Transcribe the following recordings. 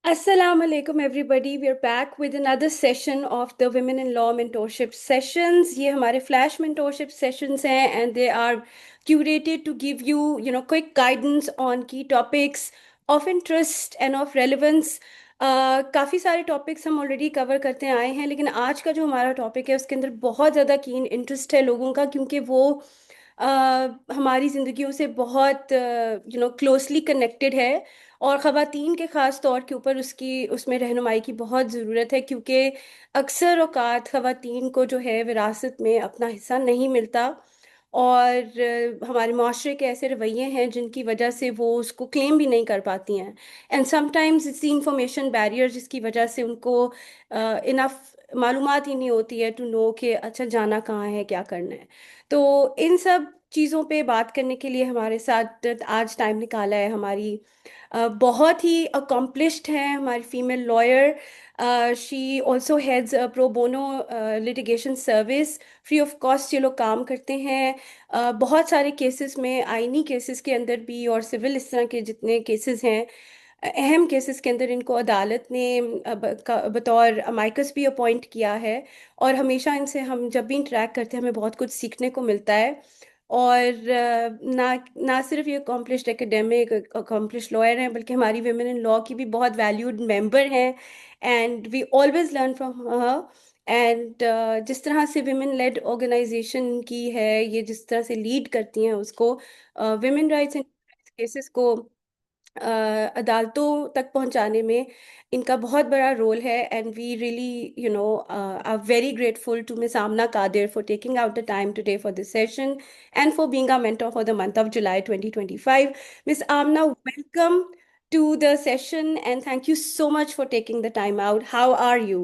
Assalamu alaikum everybody. We are back with another session of the Women in Law Mentorship Sessions. ये हमारे flash mentorship sessions हैं and they are curated to give you quick guidance on key topics of interest and of relevance. काफ़ी सारे topics हम already cover करते आए हैं, लेकिन आज का जो हमारा टॉपिक है उसके अंदर बहुत ज़्यादा कीन इंटरेस्ट है लोगों का, क्योंकि वो हमारी ज़िंदगियों से बहुत क्लोजली कनेक्टेड है। और ख़वातीन के ख़ास तौर के ऊपर उसकी उसमें रहनुमाई की बहुत ज़रूरत है, क्योंकि अक्सर औक़ात ख़वातीन को जो है विरासत में अपना हिस्सा नहीं मिलता। और हमारे माशरे के ऐसे रवैये हैं जिनकी वजह से वो उसको क्लेम भी नहीं कर पाती हैं। And sometimes it's the information barrier, जिसकी वजह से उनको इनफ मालूमात ही नहीं होती है टू नो कि अच्छा जाना कहाँ है, क्या करना है। तो इन सब चीज़ों पे बात करने के लिए हमारे साथ आज टाइम निकाला है हमारी बहुत ही अकम्पलिश्ड हैं हमारी female lawyer. She also heads pro bono litigation service. Free of cost ये लोग काम करते हैं बहुत सारे केसेस में, आईनी केसेस के अंदर भी और सिविल, इस तरह के जितने केसेस हैं अहम केसेस के अंदर इनको अदालत ने बतौर अमाइकस भी अपॉइंट किया है। और हमेशा इनसे हम जब भी इंटरेक्ट करते हैं हमें बहुत कुछ सीखने को मिलता है। और ना ना सिर्फ ये अकॉम्प्लिश्ड एकेडमिक अकॉम्प्लिश्ड लॉयर हैं, बल्कि हमारी वुमेन इन लॉ की भी बहुत वैल्यूड मेंबर हैं। And we always learn from her. एंड जिस तरह से विमेन लेड ऑर्गेनाइजेशन की है, ये जिस तरह से लीड करती हैं उसको, विमेन राइट्स एंड केसेस को अदालतों तक पहुंचाने में इनका बहुत बड़ा रोल है। And we really are very grateful to Miss Amna Qadir for taking out the time today for this session and for being our mentor for the month of July 2025. Miss Amna, welcome to the session and thank you so much for taking the time out. How are you?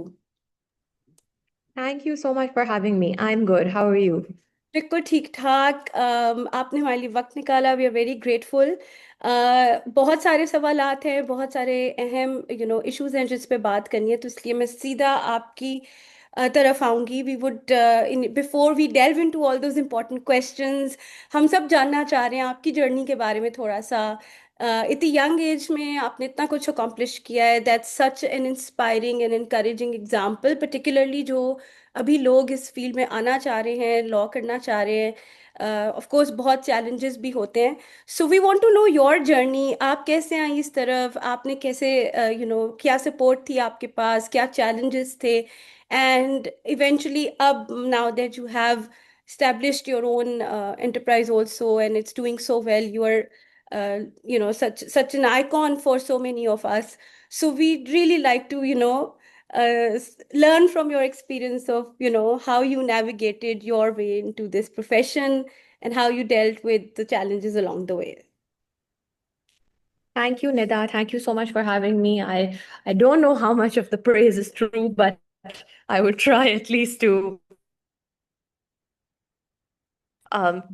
Thank you so much for having me. I'm good. How are you? बिल्कुल ठीक ठाक। आपने हमारे लिए वक्त निकाला, we are very grateful. बहुत सारे सवालात हैं, बहुत सारे अहम इश्यूज हैं जिस पे बात करनी है, तो इसलिए मैं सीधा आपकी तरफ आऊंगी। We would before we delve into all those important questions, हम सब जानना चाह रहे हैं आपकी जर्नी के बारे में थोड़ा सा। इतनी यंग एज में आपने इतना कुछ अकॉम्प्लिश किया है, that's such an inspiring and encouraging example, particularly जो अभी लोग इस फील्ड में आना चाह रहे हैं, लॉ करना चाह रहे हैं। ऑफ कोर्स बहुत चैलेंजेस भी होते हैं। So we want to know your journey, आप कैसे आई इस तरफ, आपने कैसे क्या सपोर्ट थी आपके पास, क्या चैलेंजेस थे। एंड इवेंचुअली अब now that you have established your own enterprise also and it's doing so well, you are such an icon for so many of us. So we'd really like to learn from your experience of how you navigated your way into this profession and how you dealt with the challenges along the way. Thank you, Nida. Thank you so much for having me. I don't know how much of the praise is true, but I would try at least to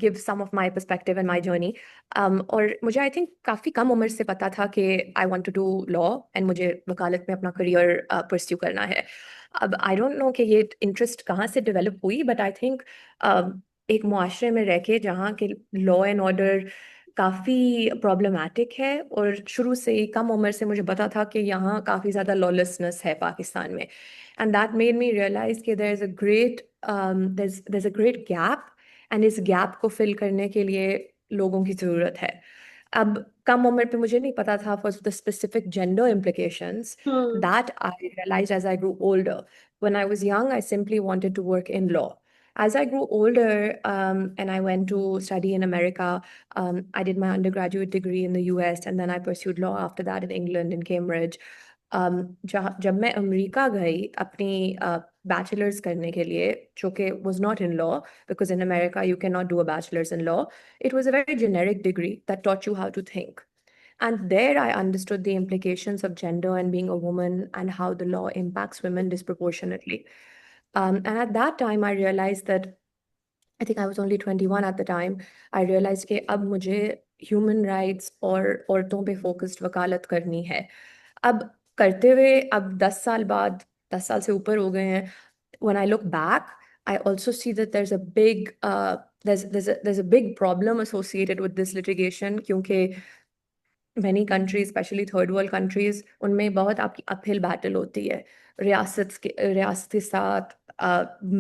give some of my perspective and my journey. और मुझे I think काफ़ी कम उम्र से पता था कि I want to do law and मुझे वकालत में अपना करियर परस्यू करना है। अब आई डोंट नो कि ये इंटरेस्ट कहाँ से डेवलप हुई, बट आई थिंक एक मुआशरे में रह के जहाँ के लॉ एंड ऑर्डर काफ़ी प्रॉब्लमेटिक है, और शुरू से ही कम उम्र से मुझे पता था कि यहाँ काफ़ी ज़्यादा लॉलेसनेस है पाकिस्तान में। And that made me realize कि there is a great gap, and इस गैप को फिल करने के लिए लोगों की ज़रूरत है। अब कम उम्र पे मुझे नहीं पता था for the specific gender implications Hmm. that I realized as I grew older. When I was young, I simply wanted to work in law. As I grew older, and I went to study in America, I did my undergraduate degree in the US, and then I pursued law after that in England, in Cambridge. जब मैं America गई अपनी bachelors करने के लिए, जो कि was not in law, because in America you cannot do a bachelor's in law. It was a very generic degree that taught you how to think. And there I understood the implications of gender and being a woman and how the law impacts women disproportionately. And at that time, I realized that I think I was only 21 at the time. I realized कि अब मुझे human rights और औरतों पे focused वकालत करनी है। अब करते हुए अब 10 साल बाद, 10 साल से ऊपर हो गए हैं, when I look back, I also see that there's a big problem associated with this litigation, क्योंकि many countries, especially third world countries, उनमें बहुत आपकी अपहिल बैटल होती है, रियासत के साथ,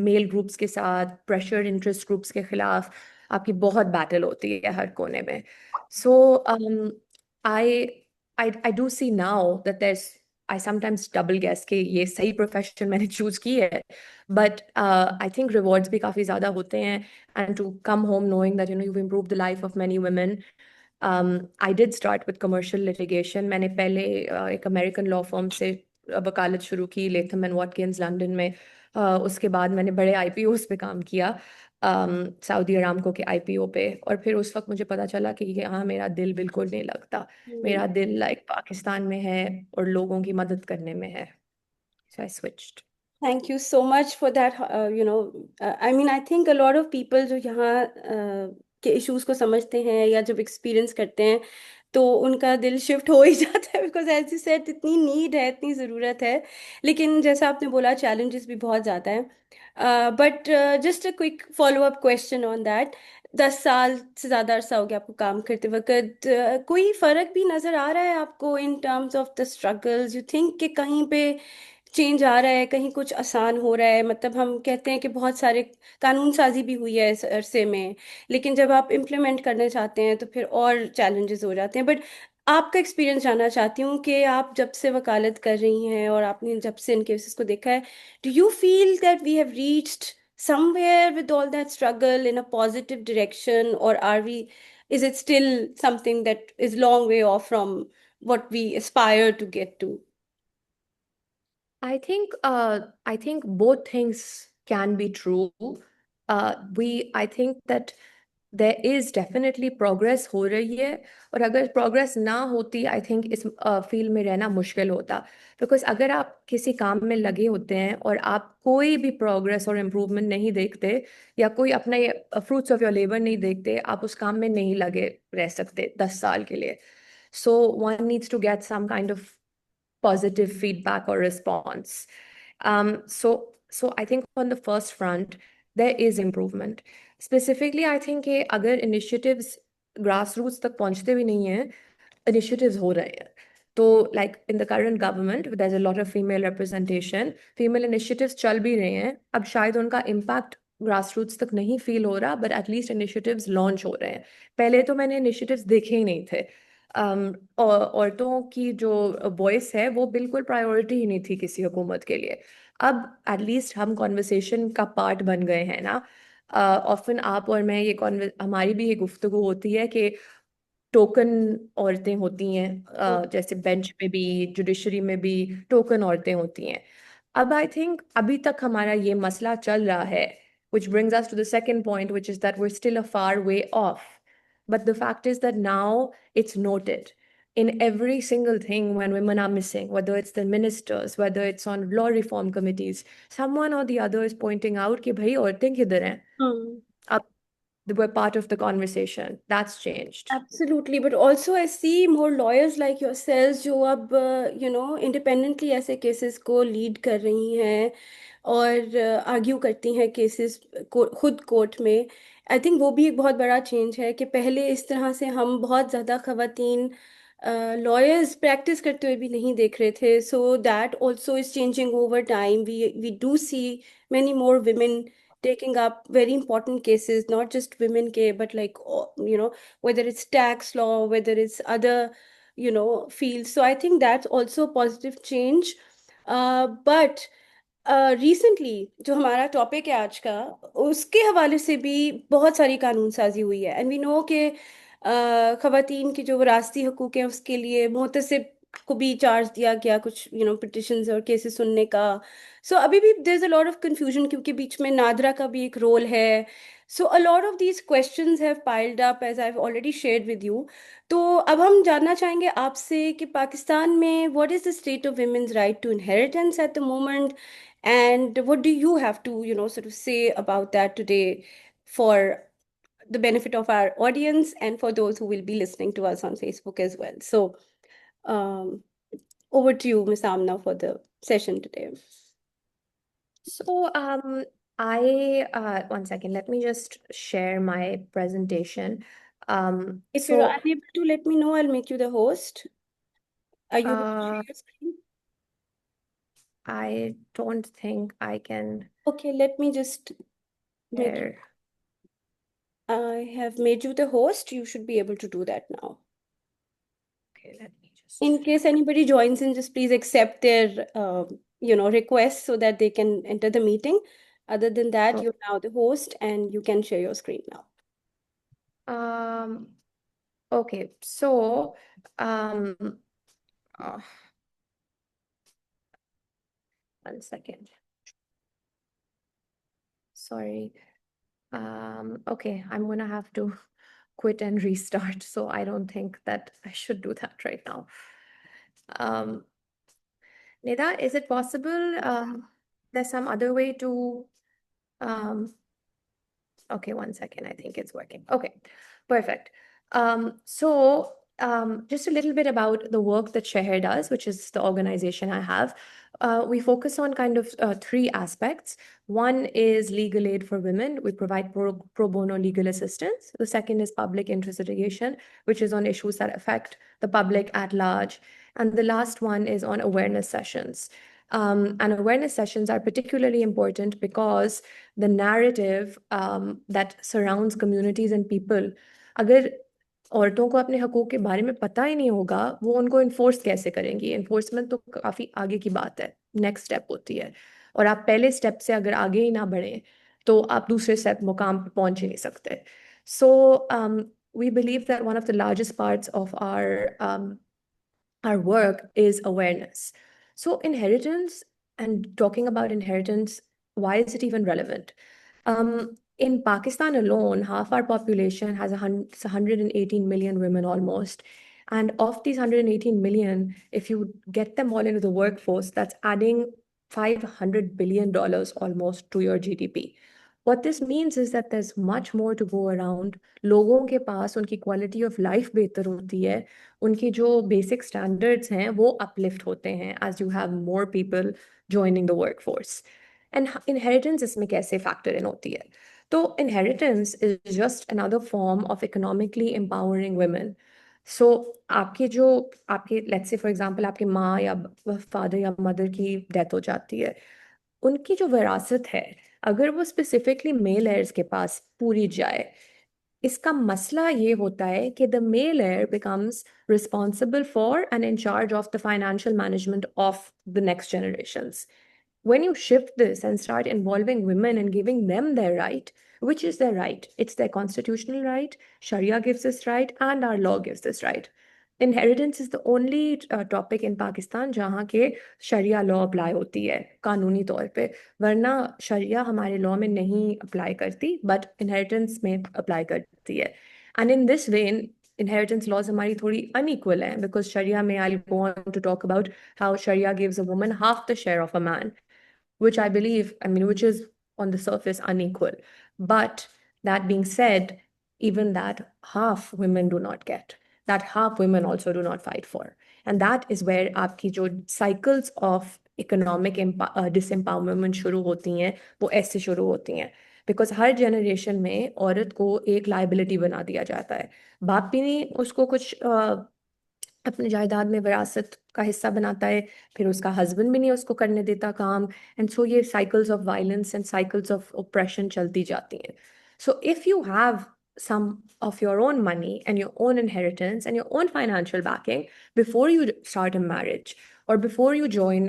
मेल ग्रुप्स के साथ, प्रेशर इंटरेस्ट ग्रुप्स के खिलाफ आपकी बहुत बैटल होती है हर कोने में. So I I do see now that there's I sometimes double guess कि ये सही प्रोफेशन मैंने चूज की है, बट आई थिंक रिवॉर्ड्स भी काफ़ी ज़्यादा होते हैं. And to come home knowing that you've improved the life of many women. I did start with commercial litigation. मैंने पहले एक अमेरिकन लॉ फर्म से वकालत शुरू की, लेथम एंड वॉटकिंस लंदन में. उसके बाद मैंने बड़े आईपीओस पे काम किया, सऊदी अरामको के आईपीओ पे. और फिर उस वक्त मुझे पता चला कि यहाँ मेरा दिल बिल्कुल नहीं लगता. मेरा दिल लाइक पाकिस्तान में है और लोगों की मदद करने में है. So I switched. Thank you so much for that. I mean, I think a lot of people जो यहाँ के इश्यूज को समझते हैं या जब एक्सपीरियंस करते हैं तो उनका दिल शिफ्ट हो ही जाता है, बिकॉज एज यू सेड इतनी नीड है, इतनी ज़रूरत है. लेकिन जैसा आपने बोला, चैलेंजेस भी बहुत ज़्यादा हैं. But just a quick follow up question on that. 10 साल से ज़्यादा अरसा हो गया आपको काम करते वक्त. कोई फ़र्क भी नज़र आ रहा है आपको in terms of the struggles? You think कि कहीं पे चेंज आ रहा है, कहीं कुछ आसान हो रहा है? मतलब हम कहते हैं कि बहुत सारे कानून साजी भी हुई है इस अरसे में, लेकिन जब आप इम्प्लीमेंट करना चाहते हैं तो फिर और चैलेंजेस हो जाते हैं. बट आपका एक्सपीरियंस जानना चाहती हूँ कि आप जब से वकालत कर रही हैं और आपने जब से इन केसेस को देखा है, do you feel that we have reached somewhere with all that struggle in a positive direction, or are we, is it still something that is long way off from what we aspire to get to? I think both things can be true. I think that there is definitely progress हो रही है. और अगर progress ना होती, I think इस field में रहना मुश्किल होता. Because अगर आप किसी काम में लगे होते हैं और आप कोई भी progress और improvement नहीं देखते, या कोई अपना fruits of your labor नहीं देखते, आप उस काम में नहीं लगे रह सकते 10 साल के लिए. So one needs to get some kind of positive feedback or response. So I think on the first front, there is improvement. Specifically, I think कि अगर initiatives grassroots तक पहुंचते भी नहीं हैं, initiatives हो रहे हैं. तो like in the current government, there's a lot of female representation, female initiatives चल भी रहे हैं. अब शायद उनका impact grassroots तक नहीं feel हो रहा, but at least initiatives launch हो रहे हैं. पहले तो मैंने initiatives देखे ही नहीं थे. औरतों की जो वॉइस है वो बिल्कुल प्रायोरिटी ही नहीं थी किसी हुकूमत के लिए. अब एटलीस्ट हम कॉन्वर्सेशन का पार्ट बन गए हैं ना. ऑफन आप और मैं हमारी भी ये गुफ्तगू होती है कि टोकन औरतें होती हैं, जैसे बेंच पे भी, जुडिशरी में भी टोकन औरतें होती हैं. अब आई थिंक अभी तक हमारा ये मसला चल रहा है, which brings us to the second point, which is that we're still a far way off. But the fact is that now it's noted in every single thing when women are missing, whether it's the ministers, whether it's on law reform committees, someone or the other is pointing out कि भाई औरतें किधर हैं? Hmm. अब we're part of the conversation. That's changed. Absolutely, but also I see more lawyers like yourselves जो अब independently ऐसे cases को lead कर रही हैं और argue करती हैं cases को खुद कोर्ट में. आई थिंक वो भी एक बहुत बड़ा चेंज है कि पहले इस तरह से हम बहुत ज़्यादा खवातीन लॉयर्स प्रैक्टिस करते हुए भी नहीं देख रहे थे. So that also is changing over time. We do see many more women taking up very important cases, not just women ke, but like whether it's tax law, whether it's other fields. So I think that's also a positive change. But recently जो हमारा topic है आज का, उसके हवाले से भी बहुत सारी कानून साजी हुई है. एंड वी नो कि खवातीन की जो विरासती हकूक हैं उसके लिए मुहतसिब को भी चार्ज दिया गया कुछ पिटिशंस और केसेस सुनने का. सो अभी भी there is a lot of confusion क्योंकि बीच में नादरा का भी एक रोल है. So a lot of these questions have piled up as I have already shared with you. तो अब हम जानना चाहेंगे आपसे कि पाकिस्तान में what is the state of women's right to inheritance at the moment, and what do you have to, sort of say about that today for the benefit of our audience and for those who will be listening to us on Facebook as well? So, um, over to you, Miss Amna, for the session today. So, I one second, let me just share my presentation. If you're So unable to, let me know. I'll make you the host. Are you able to share uh, your screen? I don't think I can Okay, let me just make share. I have made you the host. You should be able to do that now. Okay, let me just. In case anybody joins in, just please accept their request so that they can enter the meeting. Other than that, Oh, you're now the host and you can share your screen now. um, okay, so um, uh, 1 second. Sorry. Okay, I'm gonna have to quit and restart. So I don't think that I should do that right now. Um, Nida, is it possible? There's some other way to um, okay, 1 second. I think it's working. Okay, perfect. Just a little bit about the work that Sheher does, which is the organization I have. We focus on kind of three aspects. One is legal aid for women. We provide pro bono legal assistance. The second is public interest litigation, which is on issues that affect the public at large. And the last one is on awareness sessions. And awareness sessions are particularly important because the narrative that surrounds communities and people, अगर औरतों को अपने हकूक़ के बारे में पता ही नहीं होगा, वो उनको इन्फोर्स कैसे करेंगी? इन्फोर्समेंट तो काफ़ी आगे की बात है, नेक्स्ट स्टेप होती है। और आप पहले स्टेप से अगर आगे ही ना बढ़ें, तो आप दूसरे स्टेप मुकाम पे पहुंच ही नहीं सकते। So we believe that one of the largest parts of our work is awareness. So inheritance, and talking about inheritance, why is it even relevant? In Pakistan alone, half our population has 118 million women almost. And of these 118 million, if you get them all into the workforce, that's adding $500 billion almost to your GDP. What this means is that there's much more to go around. लोगों के पास उनकी quality of life बेहतर होती है, उनकी जो basic standards हैं वो uplift होते हैं as you have more people joining the workforce. And inheritance इसमें कैसे factor in होती है? तो inheritance is just another form of economically empowering women. So आपके let's say for example आपके माँ या father या mother की death हो जाती है, उनकी जो विरासत है अगर वो स्पेसिफिकली मेल हेयर्स के पास पूरी जाए, इसका मसला ये होता है कि the male heir becomes responsible for and in charge of the financial management of the next generations. When you shift this and start involving women and giving them their right, which is their right? It's their constitutional right, Sharia gives this right, and our law gives this right. Inheritance is the only topic in Pakistan जहाँ के शरिया law apply होती है कानूनी तौर पे, वरना शरिया हमारे law में नहीं अप्लाई करती बट इनहेरिटेंस में अप्लाई करती है. And in this when inheritance laws हमारी थोड़ी unequal है because Sharia में I'll go on to talk about how Sharia gives a woman half the share of a man, which I believe, I mean, which is on the surface unequal. But that being said, even that half women do not get. That half women also do not fight for. And that is where आपकी जो cycles of economic disempowerment शुरू होती हैं, वो ऐसे शुरू होती हैं. बिकॉज हर जनरेशन में औरत को एक लाइबिलिटी बना दिया जाता है. बाप भी नहीं उसको कुछ अपने जायदाद में विरासत का हिस्सा बनाता है, फिर उसका हस्बैंड भी नहीं उसको करने देता काम. एंड सो ये cycles of violence and cycles of operation चलती जाती हैं. So if you have some of your own money and your own inheritance and your own financial backing before you start a marriage or before you join,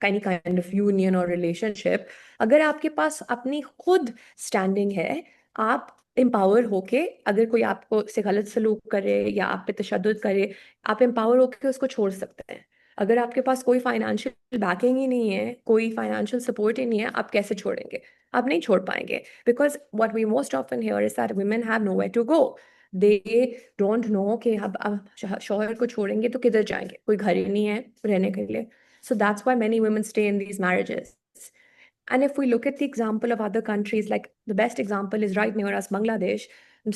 any kind of union or relationship, अगर आपके पास अपनी खुद standing है, आप empower होके, अगर कोई आपको से गलत सलूक करे या आप पे तशद्दुद करे, आप एम्पावर होके उसको छोड़ सकते हैं. अगर आपके पास कोई फाइनेंशियल बैकिंग ही नहीं है, कोई फाइनेंशियल सपोर्ट ही नहीं है, आप कैसे छोड़ेंगे? आप नहीं छोड़ पाएंगे. Because what we most often hear is that women have nowhere to go. They don't know कि अब शौहर को छोड़ेंगे तो किधर जाएंगे, कोई घर ही नहीं है रहने के लिए. So that's why many women stay in these marriages. And if we look at the example of other countries, like the best example is right near us, Bangladesh.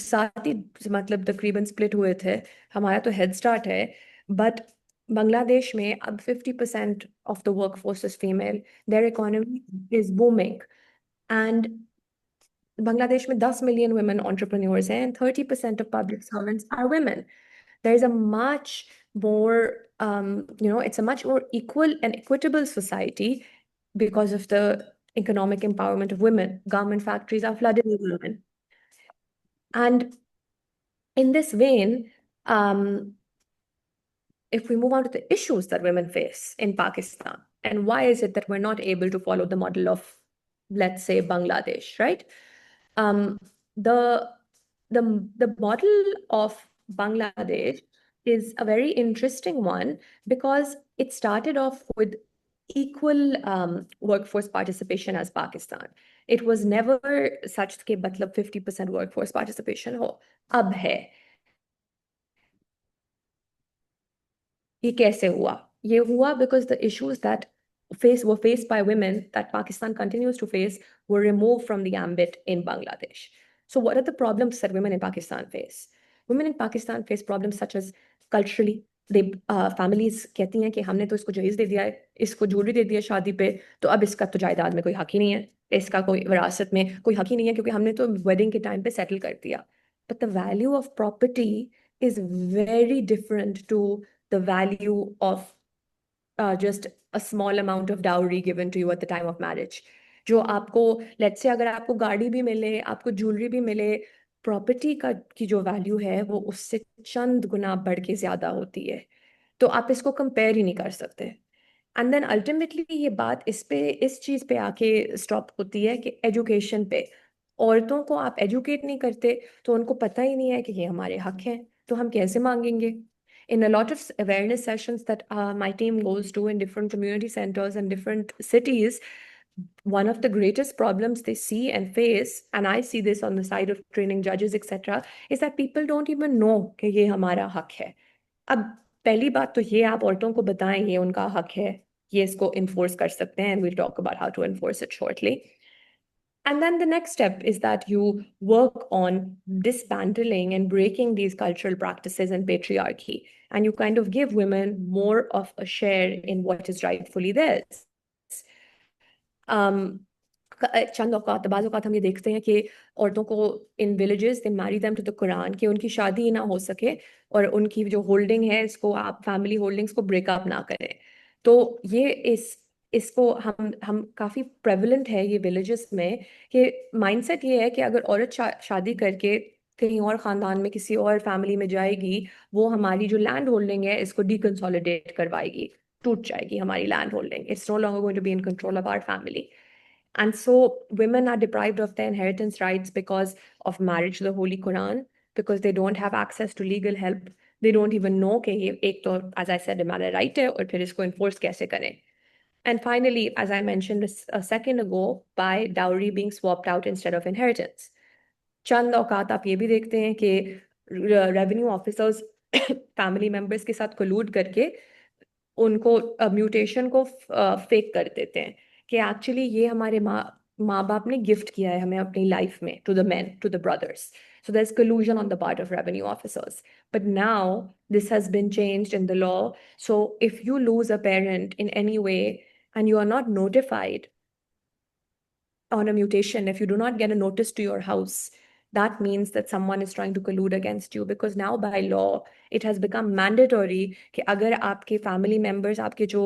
साथ ही मतलब तकरीबन स्प्लिट हुए थे. हमारा तो हेड स्टार्ट है, but Bangladesh में अब 50% of the workforce is female. Their economy is booming. And Bangladesh में 10 million women entrepreneurs हैं, and 30% of public servants are women. There's a much more, it's a much more equal and equitable society because of the economic empowerment of women. Garment factories are flooded with women. And in this vein, if we move on to the issues that women face in Pakistan, and why is it that we're not able to follow the model of, let's say, Bangladesh, right? Um, the the model of Bangladesh is a very interesting one because it started off with equal workforce participation as Pakistan. It was never such कि मतलब 50% workforce participation हो. अब है. ये कैसे हुआ? ये हुआ because the issues that were faced by women that Pakistan continues to face were removed from the ambit in Bangladesh. So what are the problems that women in Pakistan face? Women in Pakistan face problems such as culturally, they families कहती हैं कि हमने तो इसको जहेज दे दिया है, इसको jewellery दे दिया शादी पे, तो अब इसका तो जायदाद में कोई हक ही नहीं है, इसका कोई विरासत में कोई हक ही नहीं है क्योंकि हमने तो वेडिंग के टाइम पे सेटल कर दिया. But the value of property is very different to the value of just a small amount of dowry given to you at the time of marriage. जो आपको, let's say अगर आपको गाड़ी भी मिले, आपको ज्वेलरी भी मिले, प्रॉपर्टी का की जो वैल्यू है वो उससे चंद गुना बढ़ के ज्यादा होती है. तो आप इसको कंपेयर ही नहीं कर सकते. एंड देन अल्टीमेटली ये बात इस चीज पे आके स्टॉप होती है कि एजुकेशन पे. औरतों को आप एजुकेट नहीं करते तो उनको पता ही नहीं है कि ये हमारे हक हैं, तो हम कैसे मांगेंगे? In a lot of awareness sessions that my team goes to in different community centers and different cities, one of the greatest problems they see and face, and I see this on the side of training judges, etc., is that people don't even know कि ये हमारा हक है. अब पहली बात तो ये आप औरतों को बताएं ये उनका हक है, ये इसको इन्फोर्स कर सकते हैं, and we'll talk about how to enforce it shortly. And then the next step is that you work on dismantling and breaking these cultural practices and patriarchy. And you kind of give women more of a share in what is rightfully theirs. चंद औकात बाज़ औकात हम ये देखते हैं कि औरतों को in villages they marry them to the Quran कि उनकी शादी ना हो सके और उनकी जो होल्डिंग है इसको आप फैमिली होल्डिंग्स को ब्रेकअप ना करें. तो ये इसको हम काफ़ी प्रेवलेंट है ये विलेजेस में कि माइंडसेट ये है कि अगर औरत शादी करके कहीं और ख़ानदान में किसी और फैमिली में जाएगी, वो हमारी जो लैंड होल्डिंग है इसको डिकंसोलिडेट करवाएगी, टूट जाएगी हमारी land holding. It's no longer going to be in control of our family. And so women are deprived of their inheritance rights because of marriage to the Holy Quran, because they don't have access to legal help. They don't even know कि ये एक तो, as I said, हमारा right है और फिर इसको enforce कैसे करें. And finally, as I mentioned a second ago, by dowry being swapped out instead of inheritance. चंद औकात आप ये भी देखते हैं कि रेवेन्यू ऑफिसर्स फैमिली मेंबर्स के साथ कोलूड करके उनको म्यूटेशन को फेक कर देते हैं कि एक्चुअली ये हमारे माँ बाप ने गिफ्ट किया है हमें अपनी लाइफ में to the men, to the brothers. So there's collusion on the part of revenue officers. But now this has been changed in the law. So if you lose a parent in any way and you are not notified on a mutation, if you do not get a notice to your house, that means that someone is trying to collude against you, because now by law it has become mandatory कि अगर आपके family members, आपके जो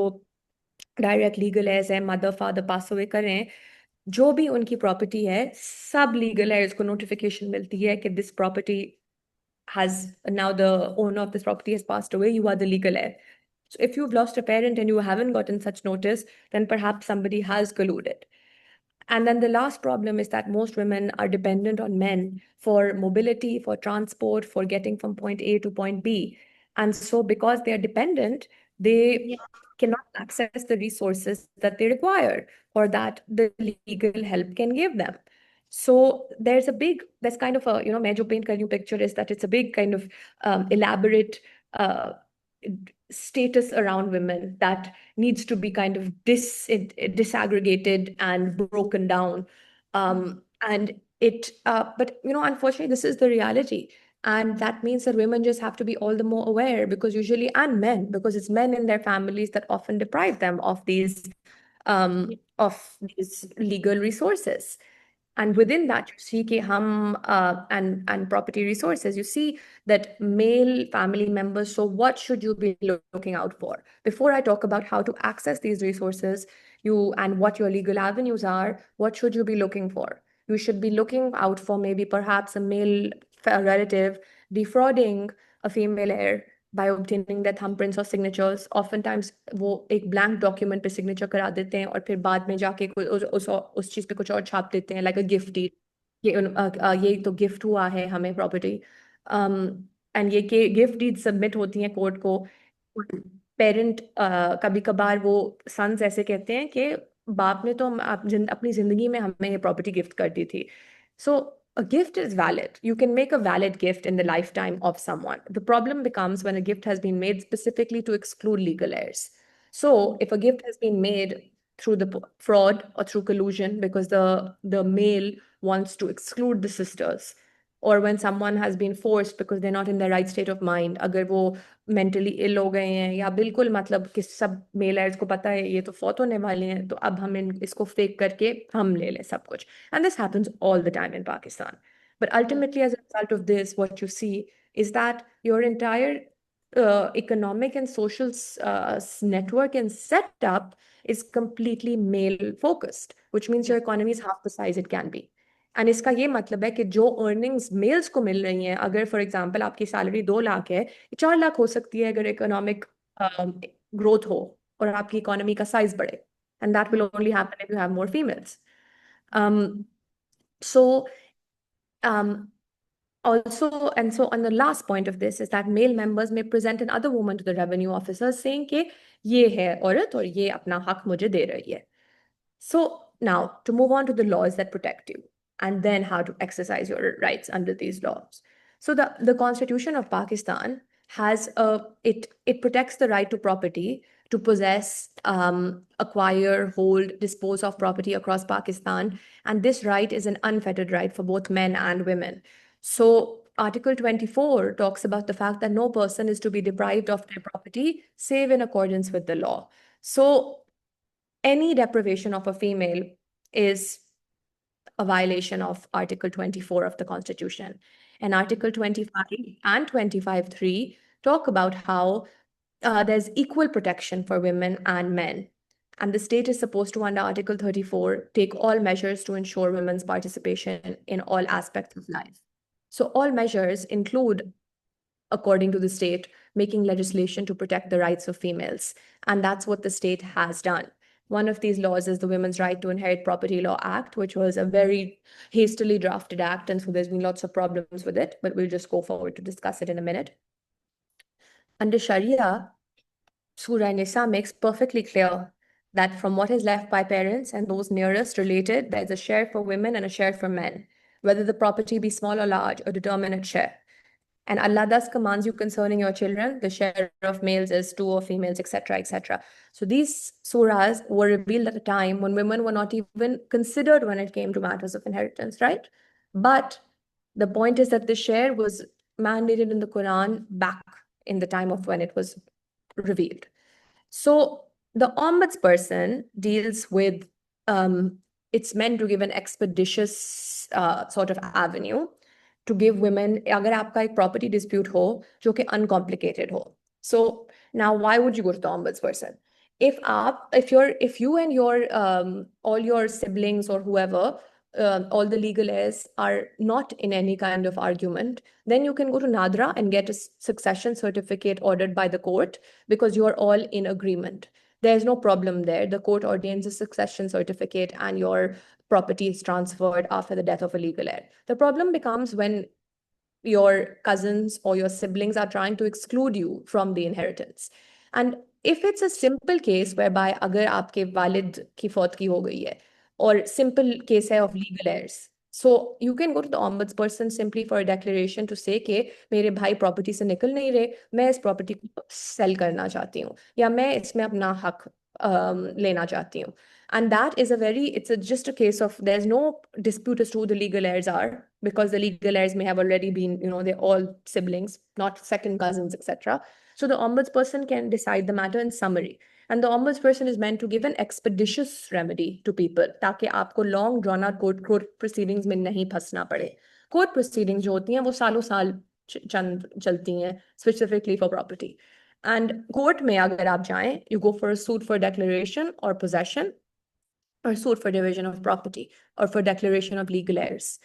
direct legal heirs है, mother father pass away करें, जो भी उनकी प्रॉपर्टी है सब लीगल heirs को नोटिफिकेशन मिलती है कि this property has now the owner of this property has passed away, you are the legal heir. So if you've lost a parent and you haven't gotten such notice, then perhaps somebody has colluded. And then the last problem is that most women are dependent on men for mobility, for transport, for getting from point A to point B. And so because they are dependent, they cannot access the resources that they require or that the legal help can give them. So there's kind of a, मैं जो paint कर रही हूँ picture is that it's a big kind of elaborate status around women that needs to be kind of disaggregated and broken down. And but unfortunately, this is the reality. And that means that women just have to be all the more aware because usually, and men, because it's men in their families that often deprive them of these legal resources. And within that, you see कि हम and property resources, you see that male family members. So what should you be looking out for? Before I talk about how to access these resources, you and what your legal avenues are, what should you be looking for? You should be looking out for maybe perhaps a male relative defrauding a female heir by obtaining their thumbprints or signatures. Oftentimes वो एक blank document पे signature करा देते हैं और फिर बाद में जाके उस चीज़ पे कुछ और छाप देते हैं, like a gift deed. ये तो गिफ्ट हुआ है हमें प्रॉपर्टी, एंड ये के गिफ्ट डीड सबमिट होती हैं कोर्ट को. पेरेंट कभी कभार वो सन्स ऐसे कहते हैं कि बाप ने तो अपनी जिंदगी में हमें ये प्रॉपर्टी गिफ्ट कर दी थी. सो a gift is valid. You can make a valid gift in the lifetime of someone. The problem becomes when a gift has been made specifically to exclude legal heirs. So if a gift has been made through the fraud or through collusion because the male wants to exclude the sisters, or when someone has been forced because they're not in the right state of mind, अगर वो mentally ill हो गए हैं या बिल्कुल मतलब कि सब मेल heirs को पता है ये तो फौत होने वाले हैं तो अब हम इसको फेक करके हम ले लें सब कुछ. And this happens all the time in Pakistan. But ultimately, as a result of this, what you see is that your entire economic and social network and setup is completely male focused, which means your economy is half the size it can be. And इसका ये मतलब है कि जो earnings mails को मिल रही हैं, अगर फॉर एग्जांपल आपकी सैलरी 2 लाख है, 4 लाख हो सकती है अगर इकोनॉमिक ग्रोथ हो और आपकी इकोनॉमी का साइज बढ़े. And that will only happen if you have more females. So also, and so on the last point of this is that male members may present another woman to the revenue officers saying कि ये है औरत और ये अपना हक मुझे दे रही है. So now to move on to the laws that protect you and then how to exercise your rights under these laws. So the Constitution of Pakistan has it protects the right to property, to possess, acquire, hold, dispose of property across Pakistan, and this right is an unfettered right for both men and women. So Article 24 talks about the fact that no person is to be deprived of their property save in accordance with the law. So any deprivation of a female is a violation of Article 24 of the Constitution. And Article 25 and 25(3) talk about how there's equal protection for women and men. And the state is supposed to, under Article 34, take all measures to ensure women's participation in all aspects of life. So all measures include, according to the state, making legislation to protect the rights of females. And that's what the state has done. One of these laws is the Women's Right to Inherit Property Law Act, which was a very hastily drafted act. And so there's been lots of problems with it, but we'll just go forward to discuss it in a minute. Under Sharia, Surah Nisa makes perfectly clear that from what is left by parents and those nearest related, there's a share for women and a share for men, whether the property be small or large, a determinate share. And Allah thus commands you concerning your children, the share of males is 2 of females, etc., etc. So these surahs were revealed at a time when women were not even considered when it came to matters of inheritance, right? But the point is that the share was mandated in the Quran back in the time of when it was revealed. So the ombudsperson deals with, it's meant to give an expeditious sort of avenue to give women, अगर आपका एक property dispute हो जो कि uncomplicated हो. So now why would you go to the ombudsperson? If you and your all your siblings or whoever, all the legal heirs are not in any kind of argument, then you can go to Nadra and get a succession certificate ordered by the court because you are all in agreement. There's no problem there. The court ordains a succession certificate and your property is transferred after the death of a legal heir. The problem becomes when your cousins or your siblings are trying to exclude you from the inheritance. And if it's a simple case whereby अगर आपके वालिद की फौत की हो गई है or simple case है of legal heirs, so you can go to the ombudsperson simply for a declaration to say कि मेरे भाई प्रॉपर्टी से निकल नहीं रहे, मैं इस प्रॉपर्टी को सेल करना चाहती हूँ या मैं इसमें अपना हक लेना चाहती हूँ. And that is just a case of there's no dispute as to who the legal heirs are because the legal heirs may have already been, they're all siblings, not second cousins, etc. So the ombudsperson can decide the matter in summary. And the ombudsperson is meant to give an expeditious remedy to people ताकि आपको long drawn out court proceedings में नहीं फंसना पड़े. Court proceedings जो होती हैं वो सालों साल चंद चलती हैं specifically for property. And court में अगर आप जाएं, you go for a suit for declaration or possession, or suit for division of property, or for declaration of legal heirs.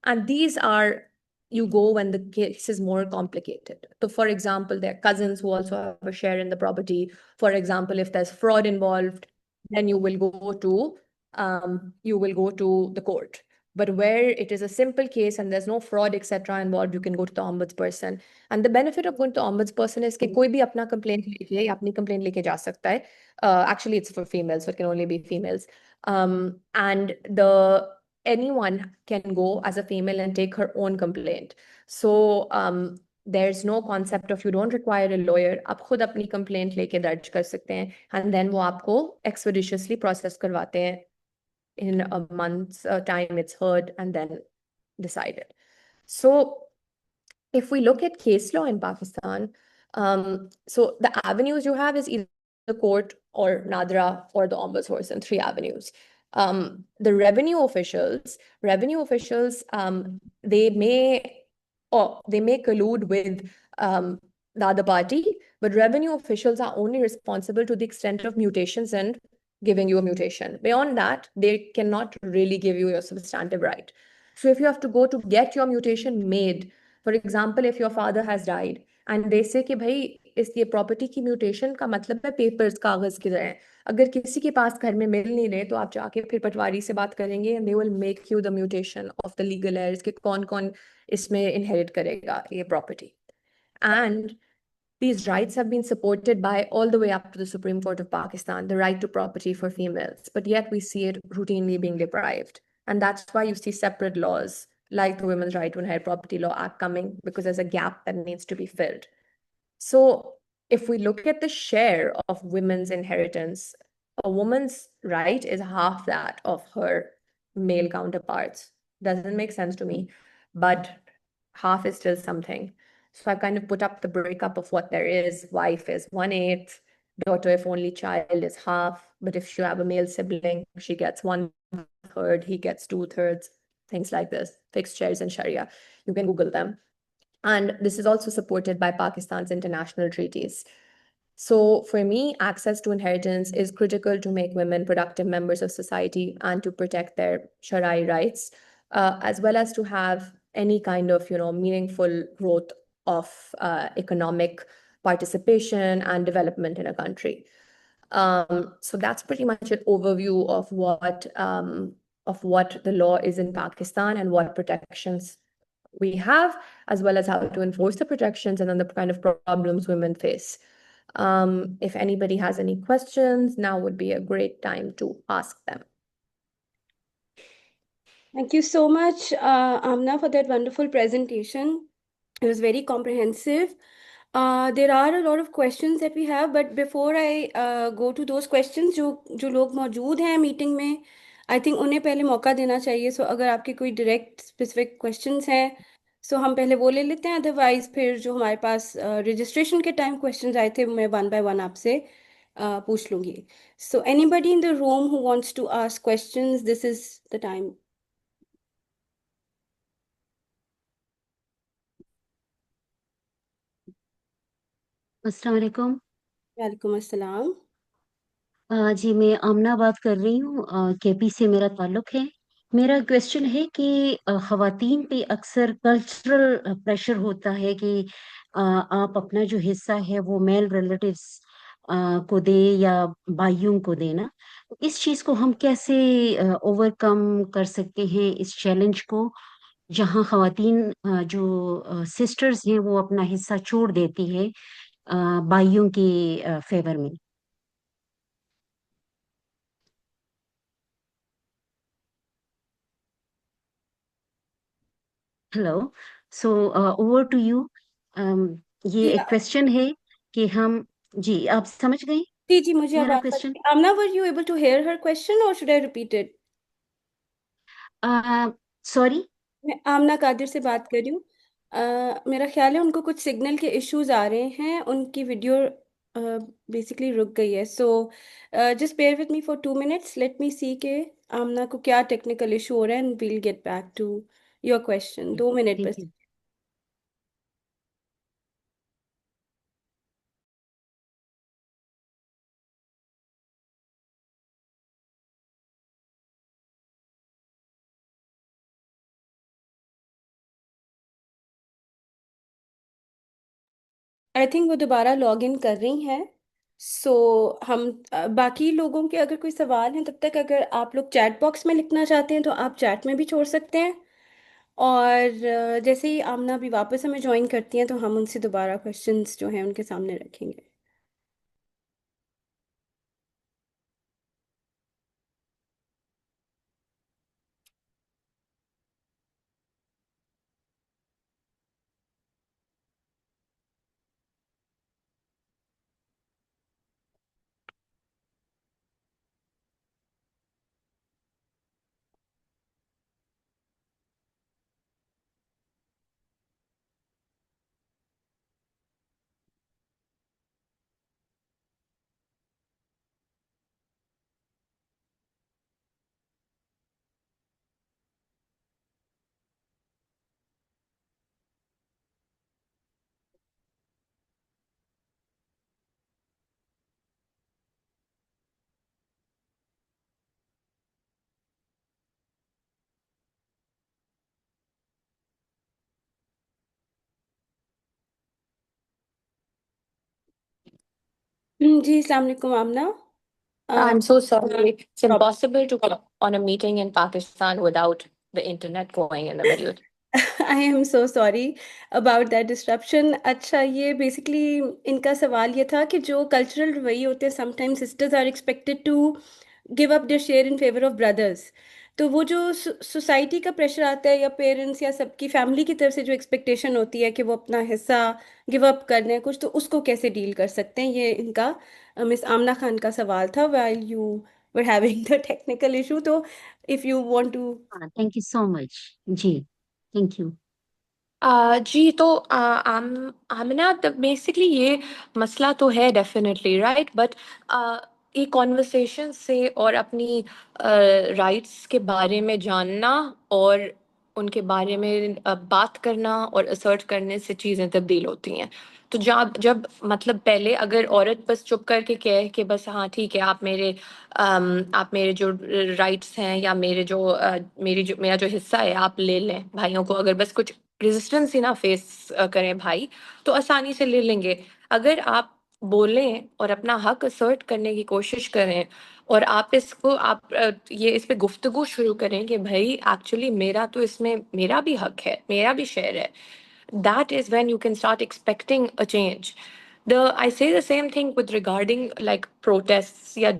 And these are, you go when the case is more complicated. So, for example, there are cousins who also have a share in the property. For example, if there's fraud involved, then you will go to the court. But where it is a simple case and there's no fraud, etc. involved, you can go to the ombudsperson. And the benefit of going to the ombudsperson is कि कोई भी अपना complaint लेके या अपनी complaint लेके जा सकता है. Actually, it's for females, so it can only be females. And anyone can go as a female and take her own complaint. So there's no concept of you don't require a lawyer. आप खुद अपनी complaint लेके दर्ज कर सकते हैं, and then वो आपको expeditiously process करवाते हैं. In a month's time, it's heard and then decided. So if we look at case law in Pakistan, so the avenues you have is either the court or Nadra or the ombudsperson, 3 avenues. The revenue officials, they may collude with the other party, but revenue officials are only responsible to the extent of mutations and giving you a mutation. Beyond that, they cannot really give you your substantive right. So if you have to go to get your mutation made, for example, if your father has died and they say कि भाई इस ये property की mutation का मतलब है papers कागज की तरह अगर किसी के पास घर में मिल नहीं रहे तो आप जाके फिर पटवारी से बात करेंगे and they will make you the mutation of the legal heirs कि कौन कौन इसमें inherit करेगा ये property. And these rights have been supported by all the way up to the Supreme Court of Pakistan, the right to property for females, but yet we see it routinely being deprived. And that's why you see separate laws like the Women's Right to Inherit Property Law Act coming, because there's a gap that needs to be filled. So if we look at the share of women's inheritance, a woman's right is half that of her male counterparts. Doesn't make sense to me, but half is still something. So I've kind of put up the breakup of what there is. Wife is 1/8, daughter, if only child, is half. But if you have a male sibling, she gets 1/3, he gets 2/3, things like this. Fixed shares in Sharia. You can Google them. And this is also supported by Pakistan's international treaties. So for me, access to inheritance is critical to make women productive members of society and to protect their Sharia rights, as well as to have any kind of, meaningful growth of economic participation and development in a country. So that's pretty much an overview of what the law is in Pakistan and what protections we have, as well as how to enforce the protections and then the kind of problems women face. If anybody has any questions, now would be a great time to ask them. Thank you so much, Amna, for that wonderful presentation. It was very comprehensive. There are a lot of questions that we have, but before I go to those questions, जो लोग मौजूद हैं meeting में, I think उन्हें पहले मौका देना चाहिए. सो अगर आपके कोई डायरेक्ट स्पेसिफिक क्वेश्चंस हैं, सो हम पहले वो ले लेते हैं. अदरवाइज फिर जो हमारे पास रजिस्ट्रेशन के टाइम क्वेश्चंस आए थे, मैं वन बाय वन आपसे पूछ लूंगी. So anybody in the room who wants to ask questions, this is the time. अस्सलाम वालेकुम। वालेकुम अस्सलाम. जी मैं आमना बात कर रही हूँ, केपी से मेरा ताल्लुक है। मेरा क्वेश्चन है कि ख़वातीन पे अक्सर कल्चरल प्रेशर होता है कि आप अपना जो हिस्सा है वो मेल रिलेटिव्स को दे या भाइयों को देना। इस चीज़ को हम कैसे ओवरकम कर सकते हैं इस चैलेंज को, जहाँ ख़वातीन जो सिस्टर्स हैं वो अपना हिस्सा छोड़ देती है भाइयों के फेवर में। Hello, so over to you. ये जी एक क्वेश्चन है कि हम जी आप समझ गई जी जी, मुझे मेरा आवाज आ क्वेश्चन? रही है. Amna, were you able to hear her question or should I repeat it? Sorry. मैं आमना कादिर से बात कर रही हूँ. मेरा ख्याल है उनको कुछ सिग्नल के इश्यूज आ रहे हैं. उनकी वीडियो बेसिकली रुक गई है। So just bear with me for 2 minutes, let me see के आमना को क्या टेक्निकल इशू हो रहा है, and we'll get back to your question. 2 minute thank बस। यू। आई थिंक वो दोबारा लॉग इन कर रही हैं। सो हम बाकी लोगों के अगर कोई सवाल हैं तब तक, अगर आप लोग चैट बॉक्स में लिखना चाहते हैं तो आप चैट में भी छोड़ सकते हैं। और जैसे ही आमना भी वापस हमें ज्वाइन करती हैं तो हम उनसे दोबारा क्वेश्चंस जो हैं उनके सामने रखेंगे। जी, अस्सलाम वालेकुम आमना। I'm so sorry. It's impossible to go on a meeting in Pakistan without the internet going in the middle. I am so sorry about that disruption. अच्छा, ये बेसिकली इनका सवाल ये था कि जो कल्चरल रवैये होते हैं, sometimes sisters are expected to give up their share in favour of brothers. तो वो जो सोसाइटी का प्रेशर आता है या पेरेंट्स या सबकी फैमिली की तरफ से जो एक्सपेक्टेशन होती है कि वो अपना हिस्सा गिव अप करने हैं कुछ, तो उसको कैसे डील कर सकते हैं, ये इनका मिस आमना खान का सवाल था while you were having the technical issue. तो इफ़ यू वांट टू। हाँ, थैंक यू सो मच। जी, थैंक यू। जी तो आमना बेसिकली ये मसला तो है डेफिनेटली राइट बट ये कॉन्वर्सेशन से और अपनी राइट्स के बारे में जानना और उनके बारे में बात करना और असर्ट करने से चीज़ें तब्दील होती हैं। तो जब जब मतलब पहले अगर औरत बस चुप करके कहे कि बस हाँ ठीक है आप मेरे जो राइट्स हैं या मेरा जो हिस्सा है आप ले लें, भाइयों को अगर बस कुछ रेजिस्टेंस ही ना फेस करें भाई, तो आसानी से ले लेंगे। अगर आप बोलें और अपना हक असर्ट करने की कोशिश करें और ये इस पे गुफ्तगू शुरू करें कि भाई एक्चुअली मेरा तो इसमें मेरा भी हक है, मेरा भी शेयर है, that is when you can start expecting a change. I say the same thing with regarding like protests या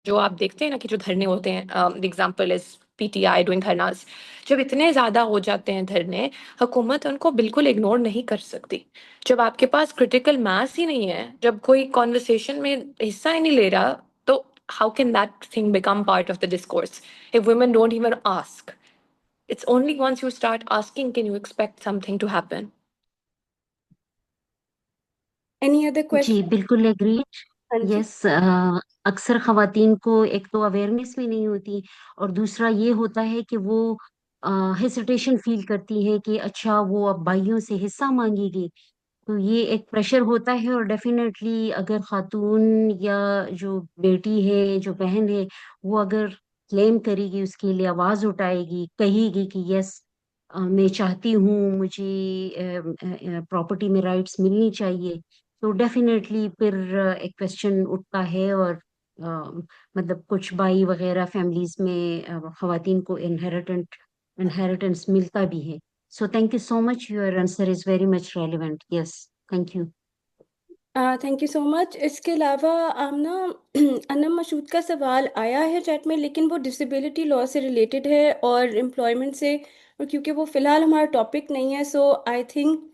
जो आप देखते हैं ना कि जो धरने होते हैं, एग्जाम्पल इज पीटीआई डूइंग धरनास। जब इतने ज्यादा हो जाते हैं धरने, हुकूमत उनको बिल्कुल इग्नोर नहीं कर सकती। जब आपके पास क्रिटिकल मास ही नहीं है, जब कोई कॉन्वर्सेशन में हिस्सा ही नहीं ले रहा, तो how can that thing become part of the discourse if women don't even ask? It's only once you start asking can you expect something to happen. Any other जी, क्वेश्चन? बिल्कुल एग्रीड। हाँ जी। यस, अक्सर खवातीन को एक तो awareness भी नहीं होती, और दूसरा ये होता है कि वो हेसिटेशन फील करती है कि अच्छा वो अब भाइयों से हिस्सा मांगेगी। तो ये एक प्रेशर होता है, और डेफिनेटली अगर खातून या जो बेटी है, जो बहन है, वो अगर क्लेम करेगी, उसके लिए आवाज उठाएगी, कहेगी कि यस मैं चाहती हूँ, मुझे प्रॉपर्टी में राइट्स मिलनी चाहिए, तो डेफिनेटली फिर एक क्वेश्चन उठता है। और मतलब कुछ भाई वगैरह फैमिलीज में खवातीन को इनहेरिटेंस मिलता भी है। So thank you so much. Your answer is very much relevant. Yes, thank you. Thank you so much. इसके अलावा आमना अनम मशूद का सवाल आया है चैट में, लेकिन वो डिसेबिलिटी लॉ से रिलेटेड है और एम्प्लॉयमेंट से, और क्योंकि वो फ़िलहाल हमारा टॉपिक नहीं है, so I think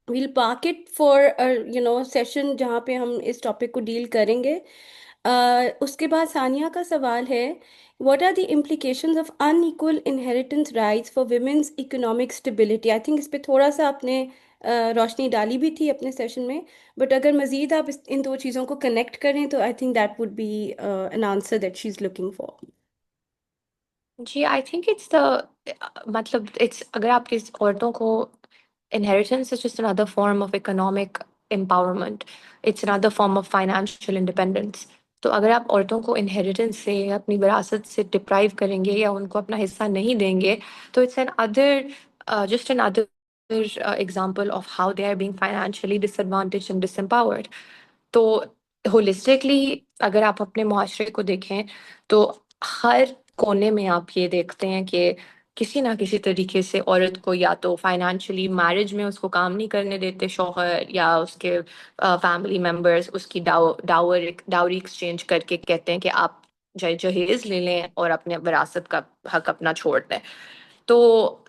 we'll park it for session जहाँ पे हम इस टॉपिक को डील करेंगे। उसके बाद सानिया का सवाल है, what are the implications of unequal inheritance rights for women's economic stability? I think इस पे थोड़ा सा आपने रोशनी डाली भी थी अपने सेशन में, बट अगर मज़ीद आप इन दो चीज़ों को कनेक्ट करें तो I think that would be an answer that she is looking for. जी, आई थिंक इट्स द मतलब इट्स अगर आप किस औरतों को inheritance is just another form of economic empowerment. It's another form of financial independence. तो अगर आप औरतों को inheritance से अपनी विरासत से deprive करेंगे या उनको अपना हिस्सा नहीं देंगे तो it's an other just another example of how they are being financially disadvantaged and disempowered. तो होलिस्टिकली अगर आप अपने मुआशरे को देखें तो हर कोने में आप ये देखते हैं कि किसी ना किसी तरीके से औरत को या तो फाइनेंशियली मैरिज में उसको काम नहीं करने देते शौहर या उसके फैमिली मेंबर्स उसकी डाउरी एक्सचेंज करके कहते हैं कि आप जहेज ले लें और अपने विरासत का हक अपना छोड़ दें. So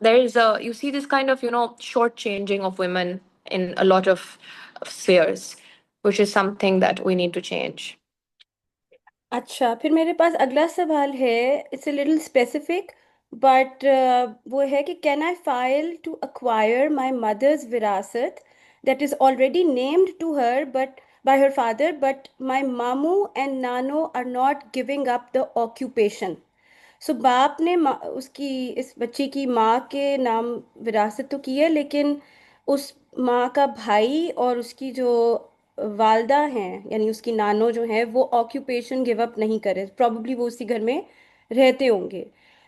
there is a you see this kind of short changing of women in a lot of spheres, which is something that we need to change. अच्छा, फिर मेरे पास अगला सवाल है, it's a little specific, but वो है कि can I file to acquire my mother's विरासत that is already named to her but by her father, but my मामू एंड नानो are not giving up the occupation. So बाप ने उसकी इस बच्ची की माँ के नाम विरासत तो की है, लेकिन उस माँ का भाई और उसकी जो वालदा हैं यानी उसकी नानो जो है वो ऑक्यूपेशन गिव अप नहीं करे, प्रॉब्ली वो उसी घर में रहते होंगे.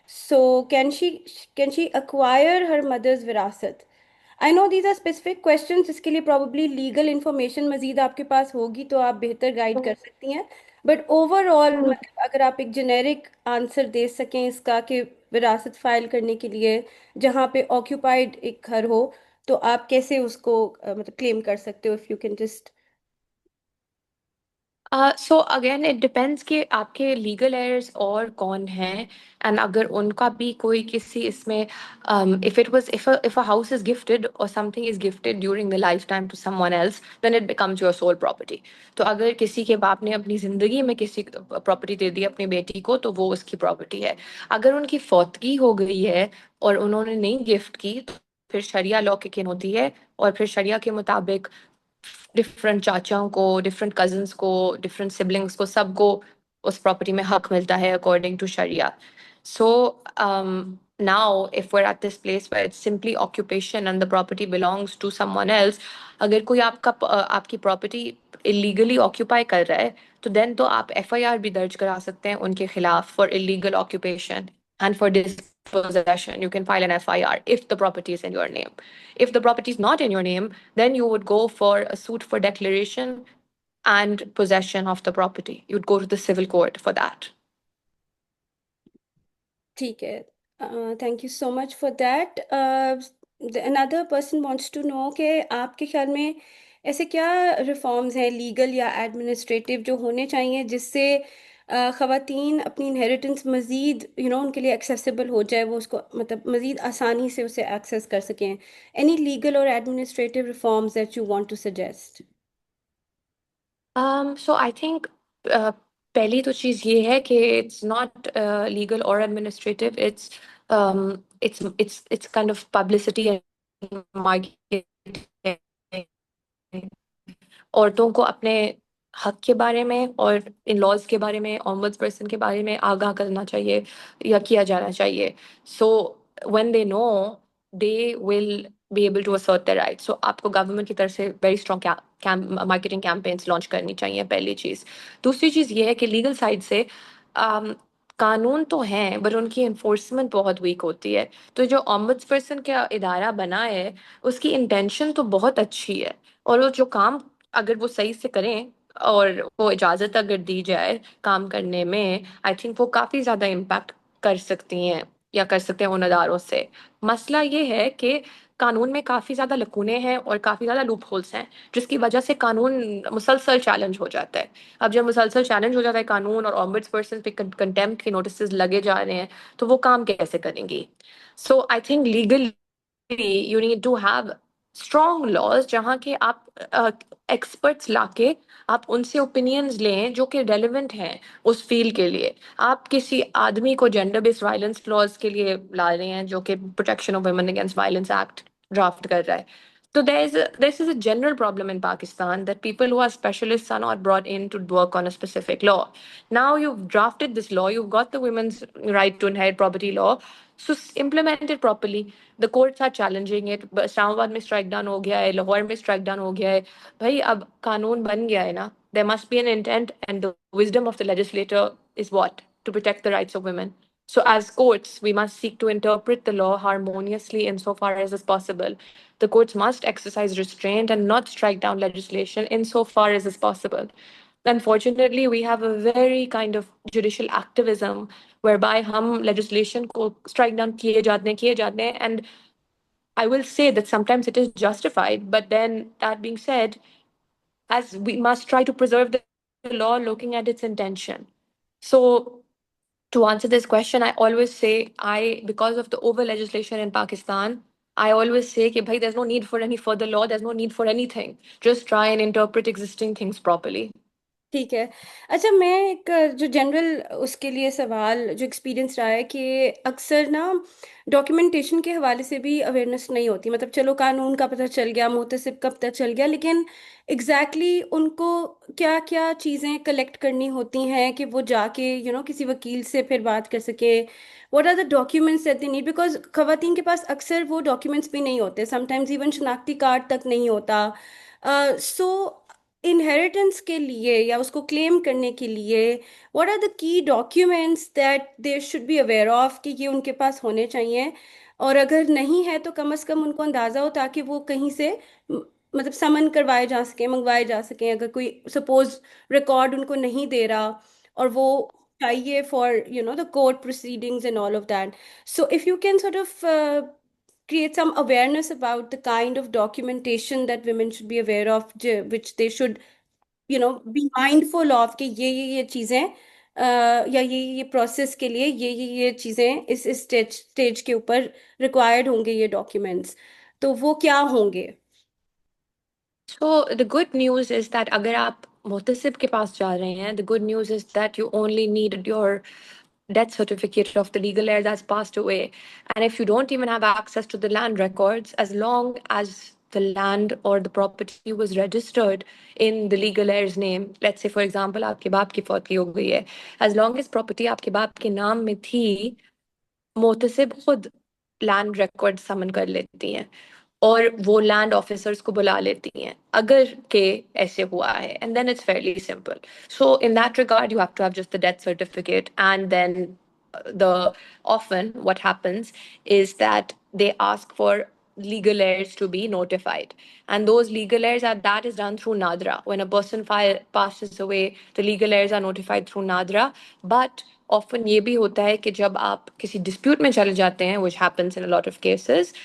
So can she acquire her mother's विरासत? I know these are specific questions, इसके लिए प्रॉब्ली लीगल इंफॉर्मेशन मजीद आपके पास होगी तो आप बेहतर गाइड कर सकती हैं. बट ओवरऑल मतलब अगर आप एक जेनेरिक आंसर दे सकें इसका कि विरासत फाइल करने के लिए जहाँ पे ऑक्यूपाइड एक घर हो तो आप कैसे उसको मतलब क्लेम कर सकते हो, if you can just. So again, it depends कि आपके legal heirs और कौन हैं and अगर उनका भी कोई किसी इसमें if a house is gifted or something is gifted during the lifetime to someone else, then it becomes your sole property. तो अगर किसी के बाप ने अपनी जिंदगी में किसी प्रॉपर्टी दे दी अपनी बेटी को तो वो उसकी प्रॉपर्टी है. अगर उनकी फौतगी हो गई है और उन्होंने नहीं गिफ्ट की तो फिर शरिया लॉ किक इन होती है और फिर शरिया के मुताबिक डिफरेंट चाचाओं को डिफरेंट कजिन्स को डिफरेंट सिबलिंग्स को सबको उस प्रॉपर्टी में हक मिलता है according to sharia. So now if we're at this place where it's simply occupation and the property belongs to someone else, अगर कोई आपकी प्रॉपर्टी illegally occupy कर रहा है तो then तो आप FIR भी दर्ज करा सकते हैं उनके खिलाफ for illegal occupation and for dispossession. You can file an FIR if the property is in your name. If the property is not in your name, then you would go for a suit for declaration and possession of the property. You'd go to the civil court for that. ठीक है, thank you so much for that. Another person wants to know कि आपके ख्याल में ऐसे क्या reforms हैं legal या एडमिनिस्ट्रेटिव जो होने चाहिए जिससे ख़वातीन अपनी इनहेरिटेंस मज़ीद उनके लिए एक्सेसिबल हो जाए, वो उसको मतलब मज़ीद आसानी से उसे एक्सेस कर सकें. एनी लीगल और administrative reforms that you want to suggest? So I think पहली तो चीज ये है कि it's not legal or administrative. It's kind of publicity and marketing. औरतों को अपने हक के बारे में और इन लॉज के बारे में ऑम्बड्स पर्सन के बारे में आगाह करना चाहिए या किया जाना चाहिए. So when they know they will be able to assert their right. So आपको गवर्नमेंट की तरफ से very strong marketing campaigns launch करनी चाहिए पहली चीज. दूसरी चीज ये है कि लीगल साइड से कानून तो हैं बट उनकी इन्फोर्समेंट बहुत वीक होती है. तो जो ऑम्बड्स पर्सन का इदारा बना है उसकी इंटेंशन तो बहुत अच्छी है और वो जो काम अगर वो सही से करें और वो इजाजत अगर दी जाए काम करने में आई थिंक वो काफी ज्यादा इम्पैक्ट कर सकती हैं या कर सकते हैं उन अदारों से. मसला ये है कि कानून में काफी ज्यादा लकूने हैं और काफी ज्यादा लूप होल्स हैं जिसकी वजह से कानून मुसलसल चैलेंज हो जाता है. अब जब मुसलसल चैलेंज हो जाता है कानून और ऑम्बड्स पर्सन पे कंटेम्प्ट के नोटिस लगे जा रहे हैं तो वो काम कैसे करेंगी. So I think legal you need to have strong laws जहाँ के आप एक्सपर्ट्स लाके आप उनसे ओपिनियंस लें जो कि रेलेवेंट हैं उस फील्ड के लिए. आप किसी आदमी को जेंडर बेस्ड वायलेंस लॉज के लिए ला रहे हैं जो कि protection of women against violence act draft कर रहा है So this is a general problem in Pakistan that people who are specialists are not brought in to work on a specific law. Now you've drafted this law, you've got the women's right to inherit property law, so implement it properly. The courts are challenging it. Islamabad में strike down हो गया है, लाहौर में strike down हो गया है. भाई अब कानून बन गया है ना. There must be an intent, and the wisdom of the legislator is what? To protect the rights of women. So, as courts, we must seek to interpret the law harmoniously insofar as is possible. The courts must exercise restraint and not strike down legislation insofar as is possible. Unfortunately, we have a very kind of judicial activism whereby hum legislation ko strike down kiye jate hain, and I will say that sometimes it is justified, but then that being said, as we must try to preserve the law looking at its intention. So to answer this question, I always say because of the over legislation in Pakistan, I always say that bhai, there's no need for any further law, there's no need for anything. Just try and interpret existing things properly. ठीक है। अच्छा, मैं एक जो general उसके लिए सवाल जो एक्सपीरियंस रहा है कि अक्सर ना डॉक्यूमेंटेशन के हवाले से भी अवेयरनेस नहीं होती। मतलब चलो कानून का पता चल गया, मुतसिब का पता चल गया, लेकिन उनको क्या क्या चीज़ें कलेक्ट करनी होती हैं कि वो जाके किसी वकील से फिर बात कर सके। What are the documents that they need, because खवातीन के पास अक्सर वो डॉक्यूमेंट्स भी नहीं होते, समटाइम्स इवन शनाख्ती कार्ड तक नहीं होता। सो इनहेरिटेंस के लिए या उसको क्लेम करने के लिए what are the key documents that they should be aware of कि ये उनके पास होने चाहिए, और अगर नहीं है तो कम से कम उनको अंदाजा हो ताकि वो कहीं से मतलब समन करवाए जा सके, मंगवाए जा सके। अगर कोई सपोज रिकॉर्ड उनको नहीं दे रहा और वो चाहिए for the court proceedings and all of that, so if you can sort of create some awareness about the kind of documentation that women should be aware of, which they should be mindful of कि ये चीजें या ये process के लिए ये चीजें इस स्टेज के ऊपर रिक्वायर्ड होंगे ये डॉक्यूमेंट्स, तो वो क्या होंगे? So the good news is that अगर आप मुहतसिब के पास जा रहे हैं, the good news is that you only need your death certificate of the legal heir that's passed away. And if you don't even have access to the land records, as long as the land or the property was registered in the legal heir's name, let's say for example आपके बाप की फौत हो गई है, as long as property आपके बाप के नाम में थी, मोहतसिब खुद लैंड रिकॉर्ड समन कर लेती हैं और वो लैंड ऑफिसर्स को बुला लेती हैं अगर के ऐसे हुआ है, and then it's fairly simple. So in that regard you have to have just the death certificate, and then the often what happens is that they ask for legal heirs to be notified, and those legal heirs are that is done through nadra. When a person passes away, the legal heirs are notified through nadra. But often ये भी होता है कि जब आप किसी dispute में चले जाते हैं, which happens in a lot of cases,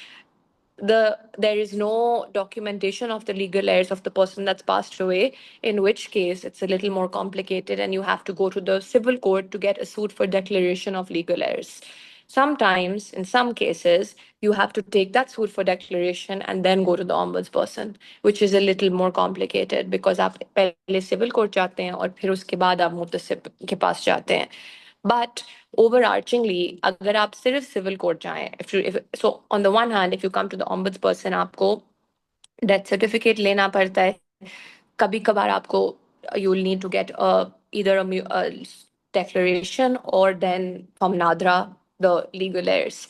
there is no documentation of the legal heirs of the person that's passed away, in which case it's a little more complicated and you have to go to the civil court to get a suit for declaration of legal heirs. Sometimes in some cases you have to take that suit for declaration and then go to the ombudsperson, which is a little more complicated because आप पहले civil court जाते हैं और फिर उसके बाद आप मुतसिब के पास जाते हैं. But overarchingly, अगर आप सिर्फ civil court जाएं, so on the one hand, if you come to the ombudsperson, आपको death certificate लेना पड़ता है. कभी कभार आपको you will need to get either a declaration or then from NADRA, the legal heirs,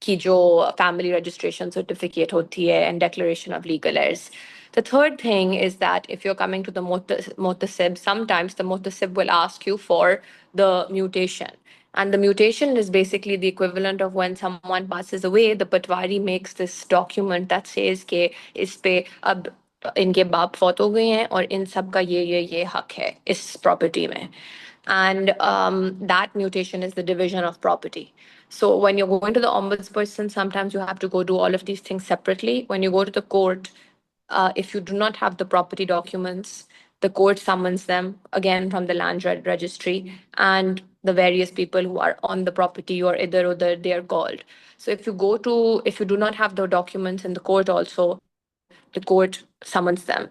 की जो family registration certificate होती है and declaration of legal heirs. The third thing is that if you're coming to the mutasib, sometimes the mutasib will ask you for the mutation. And the mutation is basically the equivalent of when someone passes away, the patwari makes this document that says कि इस पे अब इनके बाप फौत हो गए हैं और इन सब का ये हक है इस प्रॉपर्टी में. And that mutation is the division of property. So when you're going to the ombudsperson, sometimes you have to go do all of these things separately. When you go to the court, if you do not have the property documents, the court summons them again from the land registry, and the various people who are on the property or idhar udhar, they are called. So if you do not have the documents in the court also, the court summons them.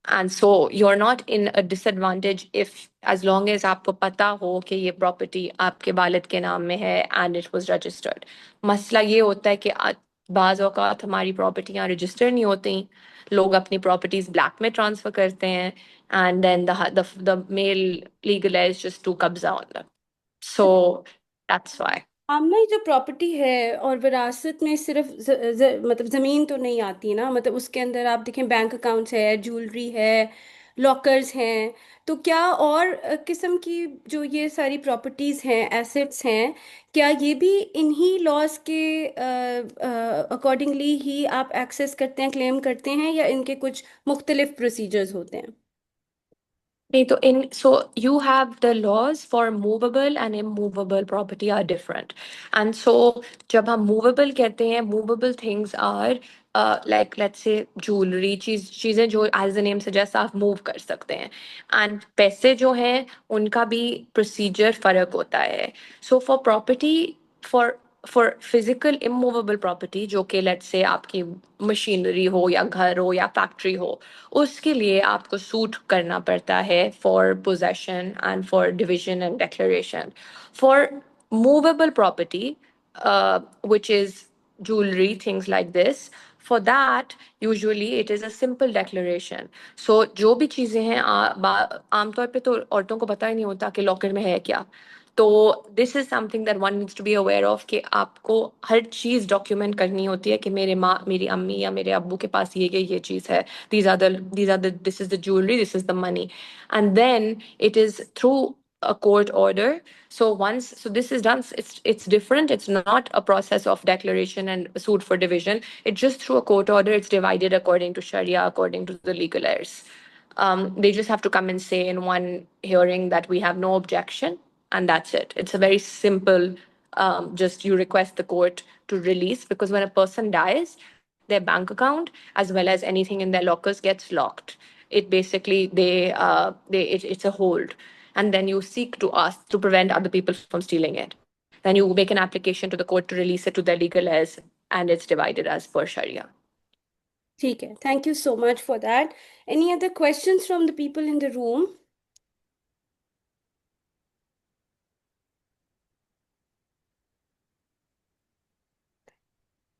And so you're not in a disadvantage if as long as आपको पता हो कि ये property आपके वालिद के नाम में है and it was registered. मसला ये होता है कि बाज औक़ात हमारी प्रॉपर्टियां रजिस्टर नहीं होती, लोग अपनी प्रॉपर्टीज ब्लैक में ट्रांसफर करते हैं, and then the male legal heirs just to कब्जा on them. So that's why. Aamna ये जो प्रॉपर्टी है और विरासत में सिर्फ मतलब जमीन तो नहीं आती ना, मतलब उसके अंदर आप देखें बैंक अकाउंट्स है, ज्वेलरी है, लॉकर्स हैं, तो क्या और किस्म की जो ये सारी प्रॉपर्टीज हैं, एसेट्स हैं, क्या ये भी इन्हीं लॉज के अकॉर्डिंगली ही आप एक्सेस करते हैं, क्लेम करते हैं, या इनके कुछ मुख्तलिफ प्रोसीजर्स होते हैं? नहीं तो इन so you have the laws for movable and immovable property are different. And so जब हम movable कहते हैं, movable things are like let's say jewelry, चीजें जो as the name suggests आप move कर सकते हैं, and पैसे जो हैं उनका भी procedure फर्क होता है. So for property, for physical immovable property जो कि लेट्स से आपकी मशीनरी हो या घर हो या फैक्ट्री हो, उसके लिए आपको सूट करना पड़ता है for possession and for division and declaration. For movable property which is jewelry, things like this, for that usually it is a simple declaration. So जो भी चीजें हैं आमतौर पे तो औरतों को पता ही नहीं होता कि लॉकर में है क्या. तो this is something that one needs to be aware of कि आपको हर चीज डॉक्यूमेंट करनी होती है कि मेरी अम्मी या मेरे अब्बू के पास ये चीज है. These are the this is the jewelry, this is the money, and then it is through a court order. So this is done, it's different. It's not a process of declaration and suit for division. It's just through a court order. It's divided according to Sharia, according to the legal heirs. They just have to come and say in one hearing that we have no objection, and that's it. It's a very simple, just you request the court to release, because when a person dies, their bank account as well as anything in their lockers gets locked. It basically it's a hold, and then you seek to ask to prevent other people from stealing it. Then you make an application to the court to release it to their legal heirs, and it's divided as per Sharia. ठीक है, thank you so much for that. Any other questions from the people in the room?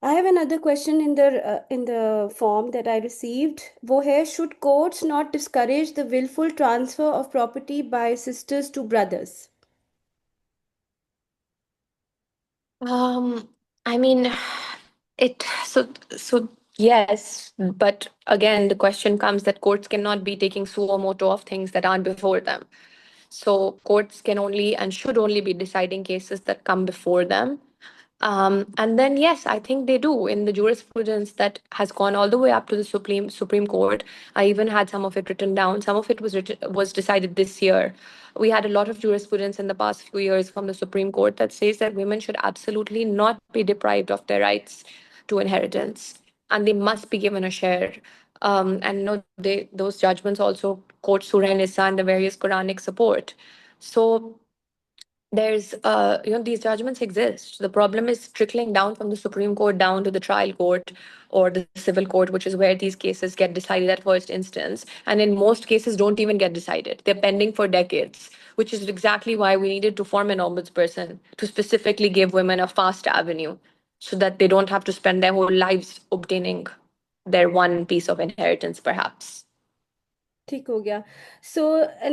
I have another question in the form that I received. वो है, should courts not discourage the willful transfer of property by sisters to brothers? I mean, it so yes, but again, the question comes that courts cannot be taking suo moto of things that aren't before them. So courts can only and should only be deciding cases that come before them. And then yes, I think they do in the jurisprudence that has gone all the way up to the Supreme Court. I even had some of it written down. Some of it was decided this year. We had a lot of jurisprudence in the past few years from the Supreme Court that says that women should absolutely not be deprived of their rights to inheritance, and they must be given a share. And no, those judgments also quote Surah Nisa and the various Quranic support. So there's these judgments exist. The problem is trickling down from the Supreme Court down to the trial court or the civil court, which is where these cases get decided at first instance, and in most cases don't even get decided. They're pending for decades, which is exactly why we needed to form an ombudsperson to specifically give women a fast avenue so that they don't have to spend their whole lives obtaining their one piece of inheritance perhaps. ठीक हो गया. So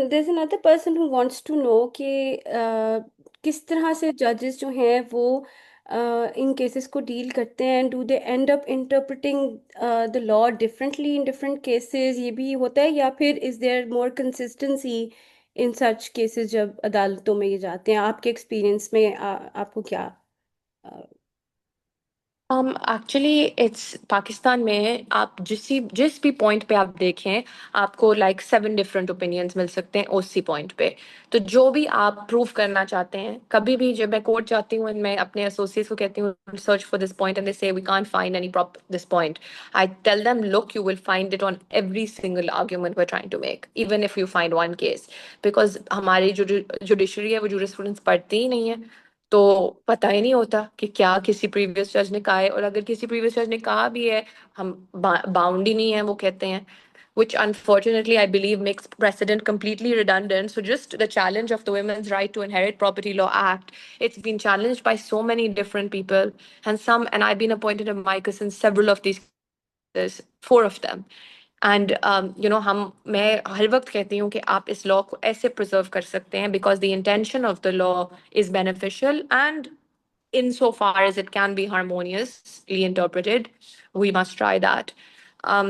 there is another person who wants to know कि किस तरह से जजेस जो हैं वो इन केसेस को डील करते हैं. Do they end up interpreting the law differently in different cases? ये भी होता है, या फिर is there more consistency in such cases जब अदालतों में ये जाते हैं? आपके एक्सपीरियंस में आपको क्या? एक्चुअली इट्स पाकिस्तान में आप जिस भी पॉइंट पे आप देखें, आपको लाइक 7 डिफरेंट ओपिनियंस मिल सकते हैं उसी पॉइंट पे. तो जो भी आप प्रूव करना चाहते हैं, कभी भी जब मैं कोर्ट जाती हूँ मैं अपने एसोसिएट्स को कहती हूँ search for this point and they say we can't find any prop this point, I tell them look you will find it on every single argument we are trying to make, even if you find one case. Because हमारी जो judiciary है वो jurisprudence पढ़ती ही नहीं है, तो पता ही नहीं होता कि क्या किसी प्रीवियस जज ने कहा है, और अगर किसी प्रीवियस जज ने कहा भी है हम बाउंड ही नहीं है वो कहते हैं. which unfortunately I believe makes precedent completely redundant. So just the challenge of the Women's Right to Inherit Property Law Act, it's been challenged by so many different people, and I've been appointed a amicus in several of these cases, four of them. And you know हम मैं हर वक्त कहती हूँ कि आप इस law को ऐसे प्रिजर्व कर सकते हैं because the intention of the law is beneficial and insofar as it can be harmoniously interpreted, we must try that.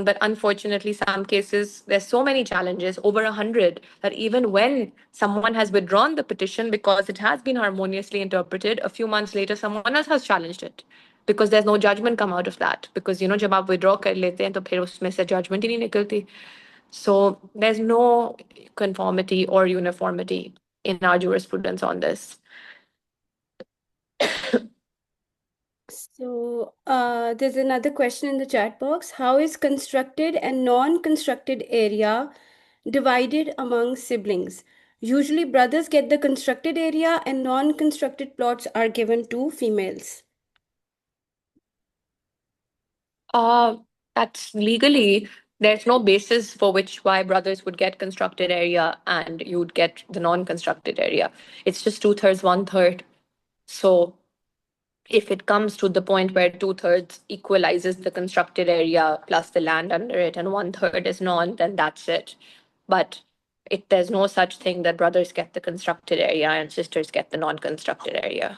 But unfortunately, some cases, there's so many challenges, over 100, that even when someone has withdrawn the petition because it has been harmoniously interpreted, a few months later, someone else has challenged it because there's no judgment come out of that. Because, you know, जब आप withdraw कर लेते हैं तो फिर उसमें से judgment ही नहीं निकलती. So there's no conformity or uniformity in our jurisprudence on this. So there's another question in the chat box. How is constructed and non-constructed area divided among siblings? Usually brothers get the constructed area and non-constructed plots are given to females. That's legally, there's no basis for which why brothers would get constructed area and you'd get the non-constructed area. It's just 2/3, 1/3. So if it comes to the point where 2/3 equalizes the constructed area plus the land under it and 1/3 is non, then that's it. But there's no such thing that brothers get the constructed area and sisters get the non-constructed area.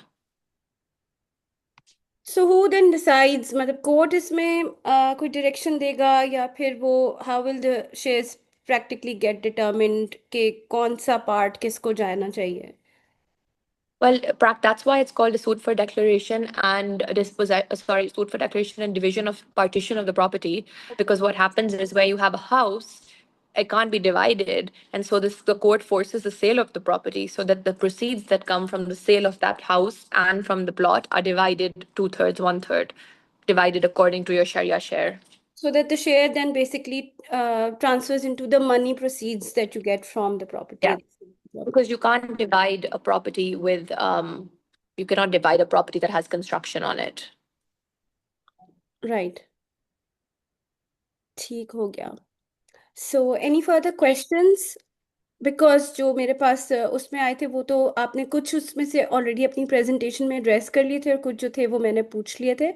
So who then decides? मतलब court इसमें कोई direction देगा या फिर वो how will the shares practically get determined कि कौन सा part किसको जाना चाहिए? Well, that's why it's called a suit for declaration and suit for declaration and division of partition of the property. Because what happens is where you have a house, it can't be divided, and so the court forces the sale of the property so that the proceeds that come from the sale of that house and from the plot are divided 2/3, 1/3, divided according to your Sharia share. So that the share then basically transfers into the money proceeds that you get from the property. Yeah. Because you can't divide a property with you cannot divide a property that has construction on it. Right. ठीक हो गया. So any further questions? Because जो मेरे पास उसमें आए थे वो तो आपने कुछ उसमें से ऑलरेडी अपनी प्रेजेंटेशन में एड्रेस कर लिए थे और कुछ जो थे वो मैंने पूछ लिए थे.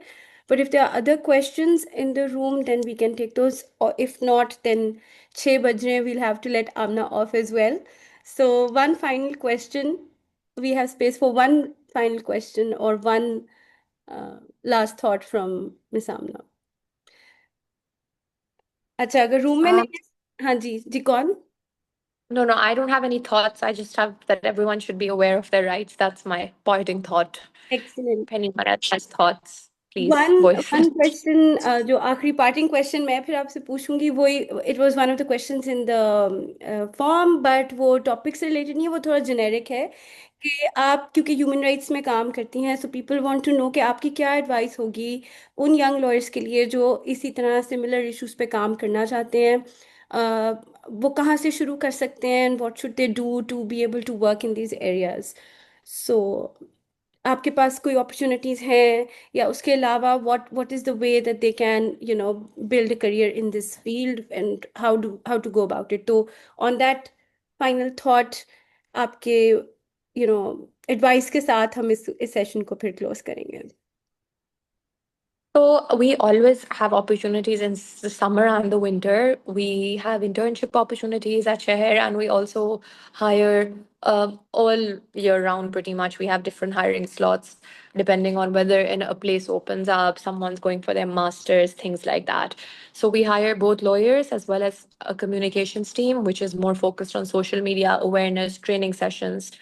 But if there are other questions in the room, then we can take those. Or if not, then 6 बज रहे हैं, we'll have to let Amna off as well. So one final question. We have space for one final question or one last thought from Miss Amna. अच्छा अगर room में नहीं है, हाँ जी जी कौन? No, I don't have any thoughts. I just have that everyone should be aware of their rights. That's my parting thought. Excellent. If anyone else has thoughts, please One voice one it. question जो आखिरी parting question मैं फिर आपसे पूछूंगी वो it was one of the questions in the form but वो topic से related नहीं है, वो थोड़ा generic है कि आप क्योंकि ह्यूमन राइट्स में काम करती हैं, so people want to know कि आपकी क्या एडवाइस होगी उन यंग लॉयर्स के लिए जो इसी तरह सिमिलर इश्यूज पे काम करना चाहते हैं. वो कहाँ से शुरू कर सकते हैं and what should they do to be able to work in these areas. So आपके पास कोई अपॉर्चुनिटीज हैं या उसके अलावा what is the way that they can build a career in this field and how to go about it. तो on that final thought आपके advice के साथ हम इस सेशन को फिर क्लोज करेंगे. So we always have opportunities in the summer and the winter. We have internship opportunities at Sheher, and we also hire all year round pretty much. We have different hiring slots depending on whether a place opens up, someone's going for their masters, things like that. So we hire both lawyers as well as a communications team, which is more focused on social media awareness, training sessions,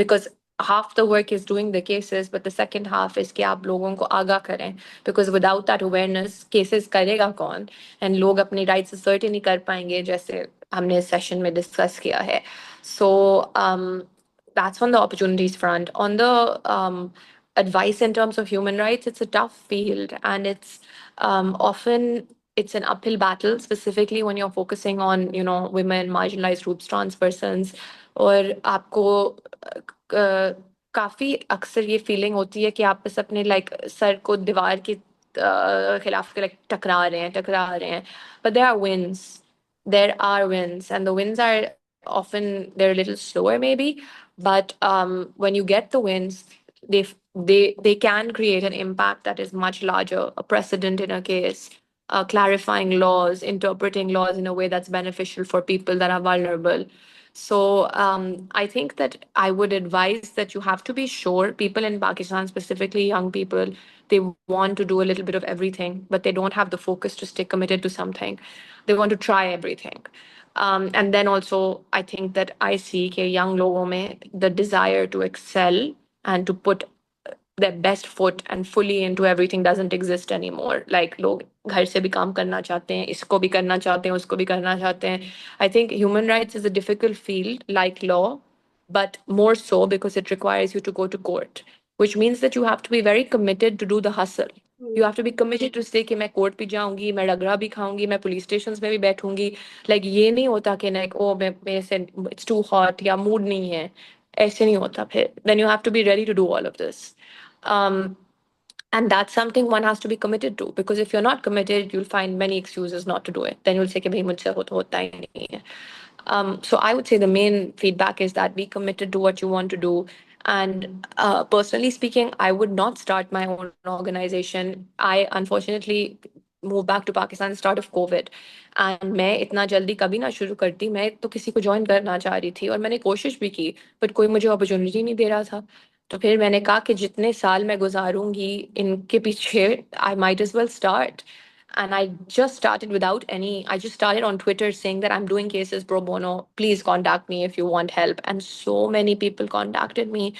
because half the work is doing the cases, but the second half is कि आप लोगों को आगाह करें, because without that awareness, cases करेगा कौन, and लोग अपनी rights assert ही नहीं कर पाएंगे जैसे हमने इस session में discuss किया है. So that's on the opportunities front. On the advice in terms of human rights, it's a tough field, and it's often it's an uphill battle, specifically when you're focusing on women, marginalized groups, trans persons. और आपको काफी अक्सर ये feeling होती है कि आप बस अपने सर को दीवार के खिलाफ टकरा रहे हैं. But there are wins. there are wins, and the wins are often they're a little slower maybe, but when you get the wins, they can create an impact that is much larger, a precedent in a case, clarifying laws, interpreting laws in a way that's beneficial for people that are vulnerable. So I think that I would advise that you have to be sure. People in Pakistan, specifically young people, they want to do a little bit of everything, but they don't have the focus to stay committed to something. They want to try everything. And then also, I think that I see कि young लोगों में the desire to excel and to put their best foot and fully into everything doesn't exist anymore. Like लोग घर से भी काम करना चाहते हैं, इसको भी करना चाहते हैं, उसको भी करना चाहते हैं. I think human rights is a difficult field like law, but more so because it requires you to go to court, which means that you have to be very committed to do the hustle. You have to be committed to say कि मैं court भी जाऊंगी, मैं रगड़ा भी खाऊंगी, मैं police station में भी बैठूंगी. लाइक ये नहीं होता कि लाइक ओ मैं मेरे से इट्स टू हॉट या मूड नहीं है. ऐसे नहीं होता फिर. Then you have to be ready to do all of this. Um, and that's something one has to be committed to, because if you're not committed, you'll find many excuses not to do it. Then you'll say कि भाई मुझसे होता ही नहीं है. So I would say the main feedback is that be committed to what you want to do. And personally speaking, I would not start my own organization. I unfortunately moved back to Pakistan at the start of COVID. And मैं इतना जल्दी कभी ना शुरू करती. मैं तो किसी को ज्वाइन करना चाह रही थी और मैंने कोशिश भी की, बट कोई मुझे अपॉर्चुनिटी नहीं दे रहा था. तो फिर मैंने कहा कि जितने साल मैं गुजारूंगी इनके पीछे, I might as well start. And I just started without any, I just started on Twitter saying that I'm doing cases pro bono. Please contact me if you want help. And so many people contacted me.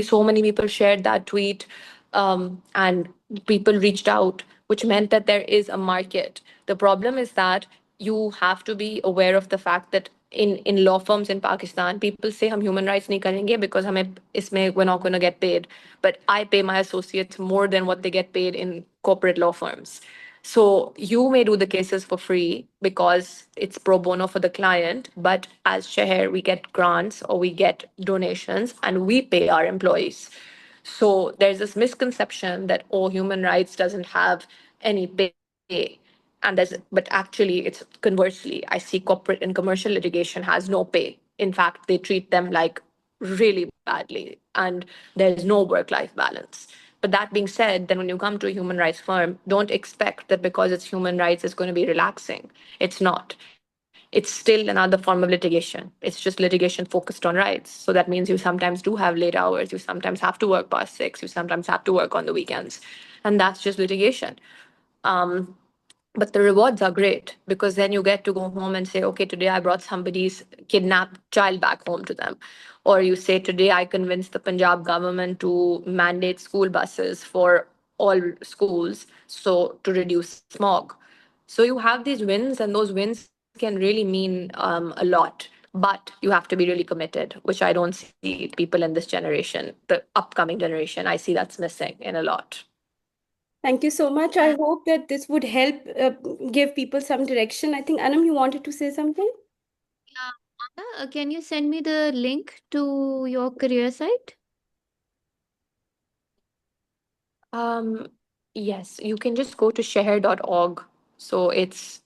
So many people shared that tweet. And people reached out, which meant that there is a market. The problem is that you have to be aware of the fact that in law firms in Pakistan, people say हम human rights नहीं करेंगे because हमें इसमें we're not going to get paid. But I pay my associates more than what they get paid in corporate law firms. So you may do the cases for free because it's pro bono for the client, but as Sheher, we get grants or we get donations and we pay our employees. So there's this misconception that, oh, human rights doesn't have any pay. And but actually it's conversely. I see corporate and commercial litigation has no pay. In fact, they treat them like really badly and there's no work-life balance. But that being said, then when you come to a human rights firm, don't expect that because it's human rights, it's going to be relaxing. It's not. It's still another form of litigation. It's just litigation focused on rights. So that means you sometimes do have late hours. You sometimes have to work past 6. You sometimes have to work on the weekends. And that's just litigation. But the rewards are great because then you get to go home and say, okay, today I brought somebody's kidnapped child back home to them. Or you say, today I convinced the Punjab government to mandate school buses for all schools so to reduce smog. So you have these wins, and those wins can really mean a lot. But you have to be really committed, which I don't see people in this generation, the upcoming generation. I see that's missing in a lot. Thank you so much. I hope that this would help give people some direction. I think, Anam, you wanted to say something? Yeah, Amna, can you send me the link to your career site? Yes, you can just go to sheher.org. So it's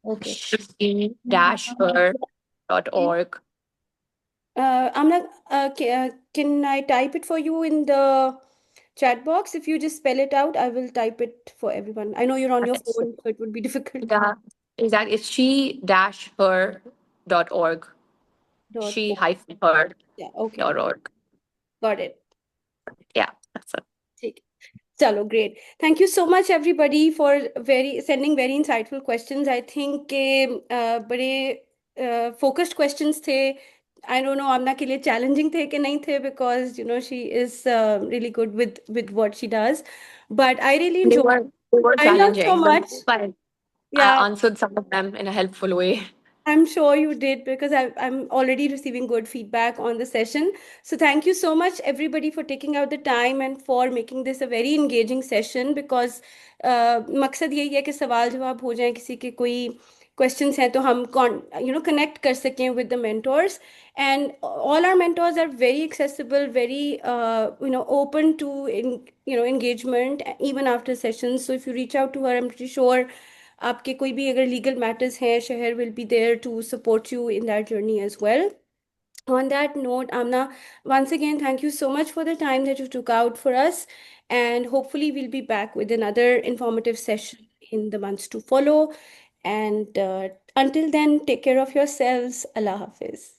Okay. she-her.org. Amna, can I type it for you in the chat box? If you just spell it out, I will type it for everyone. I know you're on your phone, so it would be difficult. Yeah, exactly. It's she-her.org. She-her.org. Yeah, okay. Got it. Yeah, that's it. ठीक. Chalo, great. Thank you so much, everybody, for sending very insightful questions. I think बड़े focused questions थे. I don't know, Amna के लिए challenging थे कि नहीं थे, because she is really good with what she does. But I really They enjoyed. were I learned so challenging, but much. it's fine. Yeah. I answered some of them in a helpful way. I'm sure you did, because I'm already receiving good feedback on the session. So thank you so much, everybody, for taking out the time and for making this a very engaging session, because मकसद यही है कि सवाल जवाब हो जाए, किसी के कोई questions हैं तो हम connect कर सकें with the mentors. And all our mentors are very accessible, very open to engagement even after sessions. So if you reach out to her, I'm pretty sure आपके कोई भी अगर लीगल मैटर्स हैं, शहर will be there to support you in that journey as well. On that note, Amna, once again, thank you so much for the time that you took out for us. And hopefully, we'll be back with another informative session in the months to follow. And until then, take care of yourselves. Allah Hafiz.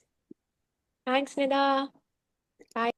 Thanks, Nida. Bye.